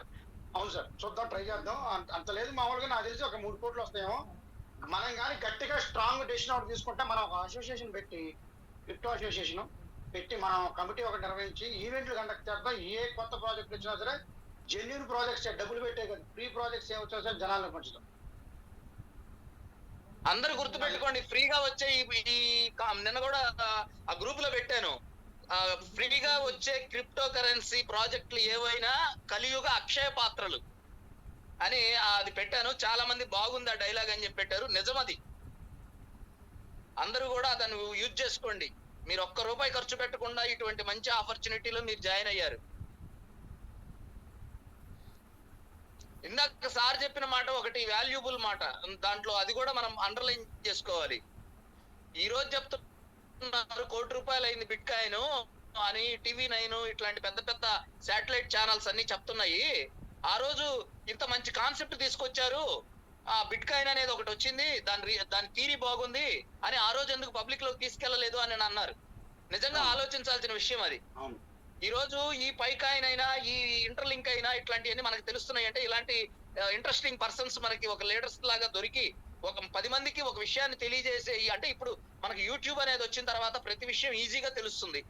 అవును సార్, చూద్దాం, ట్రై చేద్దాం. అంత లేదు, మామూలుగా నాకు తెలిసి ఒక 3 కోట్లు వస్తాయేమో. మనం కానీ గట్టిగా స్ట్రాంగ్ డెసిషన్ ఒకటి తీసుకుంటే, మనం ఒక అసోసియేషన్ పెట్టి, క్రిప్టో అసోసియేషన్ పెట్టి, మనం కమిటీ ఒకటి నిర్వహించి ఈవెంట్లు కండక్ట్ చేద్దాం. ఏ కొత్త ప్రాజెక్ట్ వచ్చినా సరే జెన్యూన్ ప్రాజెక్ట్స్, డబ్బులు పెట్టే కదా, ఫ్రీ ప్రాజెక్ట్స్ ఏమొచ్చినా సరే జనాలను పంచుతాం. అందరు గుర్తు పెట్టుకోండి, ఫ్రీగా వచ్చే నిన్న కూడా ఆ గ్రూప్ లో పెట్టాను, ఫ్రీగా వచ్చే క్రిప్టో కరెన్సీ ప్రాజెక్టులు ఏవైనా కలియుగ అక్షయ పాత్రలు అని అది పెట్టాను. చాలా మంది బాగుంది ఆ డైలాగ్ అని చెప్పి పెట్టారు. నిజమది. అందరూ కూడా దాన్ని యూజ్ చేసుకోండి. మీరు ₹1 ఖర్చు పెట్టకుండా ఇటువంటి మంచి ఆపర్చునిటీలో మీరు జాయిన్ అయ్యారు. ఇందాక సార్ చెప్పిన మాట ఒకటి వాల్యుబుల్ మాట, దాంట్లో అది కూడా మనం అండర్లైన్ చేసుకోవాలి. ఈ రోజు చెప్తున్నారు ₹1 కోటి అయింది బిట్ కాయిన్ అని TV9 ఇట్లాంటి పెద్ద పెద్ద శాటిలైట్ ఛానల్స్ అన్ని చెప్తున్నాయి. ఆ రోజు ఇంత మంచి కాన్సెప్ట్ తీసుకొచ్చారు, ఆ బిట్ కాయిన్ అనేది ఒకటి వచ్చింది, దాని థియరీ బాగుంది అని ఆ రోజు ఎందుకు పబ్లిక్ లోకి తీసుకెళ్లలేదు అని అన్నారు. నిజంగా ఆలోచించాల్సిన విషయం అది. ఈ రోజు ఈ పైకాయిన్ అయినా ఈ ఇంటర్లింక్ అయినా ఇట్లాంటివన్నీ మనకు తెలుస్తున్నాయి అంటే ఇలాంటి ఇంట్రెస్టింగ్ పర్సన్స్ మనకి ఒక లీడర్స్ లాగా దొరికి ఒక 10 మందికి ఒక విషయాన్ని తెలియజేసే అంటే ఇప్పుడు మనకి యూట్యూబ్ అనేది వచ్చిన తర్వాత ప్రతి విషయం ఈజీగా తెలుస్తుంది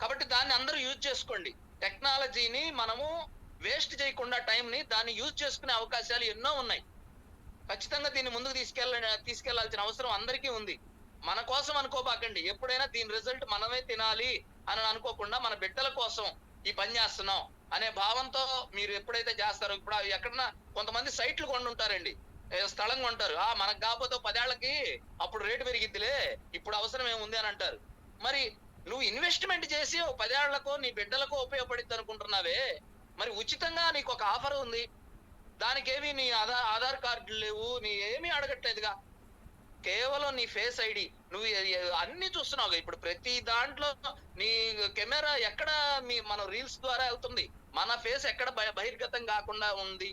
కాబట్టి దాన్ని అందరూ యూజ్ చేసుకోండి. టెక్నాలజీని మనము వేస్ట్ చేయకుండా టైంని దాన్ని యూజ్ చేసుకునే అవకాశాలు ఎన్నో ఉన్నాయి. ఖచ్చితంగా దీన్ని ముందుకు తీసుకెళ్లాల్సిన అవసరం అందరికీ ఉంది. మన కోసం అనుకోబాకండి. ఎప్పుడైనా దీని రిజల్ట్ మనమే తినాలి అని అనుకోకుండా మన బిడ్డల కోసం ఈ పని చేస్తున్నాం అనే భావంతో మీరు ఎప్పుడైతే చేస్తారో, ఇప్పుడు ఎక్కడన్నా కొంతమంది సైట్లు కొండుంటారండి, స్థలం కొంటారు. మనకు కాకపోతే 10 ఏళ్లకి అప్పుడు రేటు పెరిగిద్దిలే, ఇప్పుడు అవసరం ఏముంది అని అంటారు. మరి నువ్వు ఇన్వెస్ట్మెంట్ చేసి 10 ఏళ్లకో నీ బిడ్డలకో ఉపయోగపడిద్ది అనుకుంటున్నావే, మరి ఉచితంగా నీకు ఒక ఆఫర్ ఉంది, దానికేమి నీ ఆధార్ కార్డులు లేవు, నీ ఏమీ అడగట్లేదుగా, కేవలం నీ ఫేస్ ఐడి నువ్వు అన్ని చూస్తున్నావు. ఇప్పుడు ప్రతి దాంట్లో నీ కెమెరా ఎక్కడ మన రీల్స్ ద్వారా వెళ్తుంది, మన ఫేస్ ఎక్కడ బహిర్గతం కాకుండా ఉంది,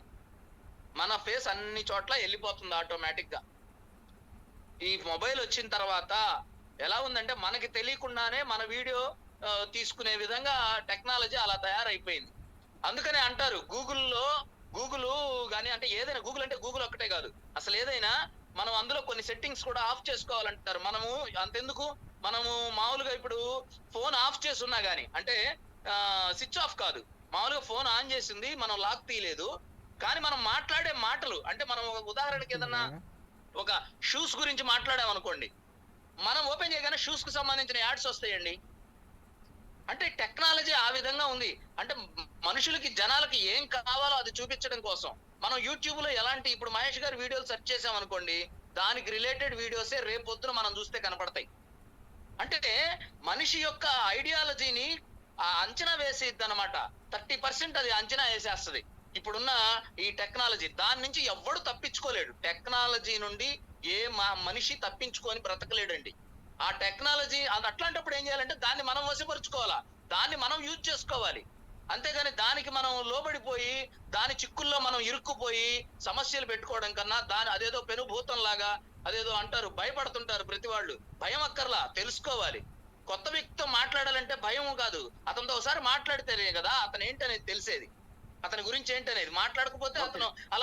మన ఫేస్ అన్ని చోట్ల వెళ్ళిపోతుంది ఆటోమేటిక్ గా. ఈ మొబైల్ వచ్చిన తర్వాత ఎలా ఉందంటే మనకి తెలియకుండానే మన వీడియో తీసుకునే విధంగా టెక్నాలజీ అలా తయారైపోయింది. అందుకనే అంటారు గూగుల్ కానీ, అంటే ఏదైనా గూగుల్ అంటే గూగుల్ ఒక్కటే కాదు, అసలు ఏదైనా మనం అందులో కొన్ని సెట్టింగ్స్ కూడా ఆఫ్ చేసుకోవాలంటారు. మనము అంతెందుకు, మనము మామూలుగా ఇప్పుడు ఫోన్ ఆఫ్ చేసి ఉన్నా గానీ, అంటే స్విచ్ ఆఫ్ కాదు, మామూలుగా ఫోన్ ఆన్ చేసింది, మనం లాక్ తీయలేదు, కానీ మనం మాట్లాడే మాటలు, అంటే మనం ఉదాహరణకి ఏదన్నా ఒక షూస్ గురించి మాట్లాడామనుకోండి, మనం ఓపెన్ చేయగానే షూస్ కు సంబంధించిన యాడ్స్ వస్తాయండి. అంటే టెక్నాలజీ ఆ విధంగా ఉంది. అంటే మనుషులకి జనాలకి ఏం కావాలో అది చూపించడం కోసం మనం యూట్యూబ్ లో ఎలాంటి, ఇప్పుడు మహేష్ గారి వీడియోలు సెర్చ్ చేసామనుకోండి, దానికి రిలేటెడ్ వీడియోసే రేపు పొద్దున మనం చూస్తే కనపడతాయి. అంటే మనిషి యొక్క ఐడియాలజీని అంచనా వేసేది అనమాట. 30% అది అంచనా వేసేస్తుంది ఇప్పుడున్న ఈ టెక్నాలజీ. దాని నుంచి ఎవ్వడు తప్పించుకోలేడు. టెక్నాలజీ నుండి మనిషి తప్పించుకొని బ్రతకలేడండి. ఆ టెక్నాలజీ అట్లాంటప్పుడు ఏం చేయాలంటే దాన్ని మనం వశపరుచుకోవాలా, దాన్ని మనం యూజ్ చేసుకోవాలి. అంతేగాని దానికి మనం లోబడిపోయి దాని చిక్కుల్లో మనం ఇరుక్కుపోయి సమస్యలు పెట్టుకోవడం కన్నా, అదేదో పెనుభూతం లాగా అదేదో అంటారు, భయపడుతుంటారు ప్రతి వాళ్ళు. భయం అక్కర్లా, తెలుసుకోవాలి. కొత్త వ్యక్తితో మాట్లాడాలంటే భయం కాదు, అతనితో ఒకసారి మాట్లాడితేనే కదా అతను ఏంటనేది తెలిసేది, అతని గురించి ఏంటనేది. మాట్లాడకపోతే అతను అలా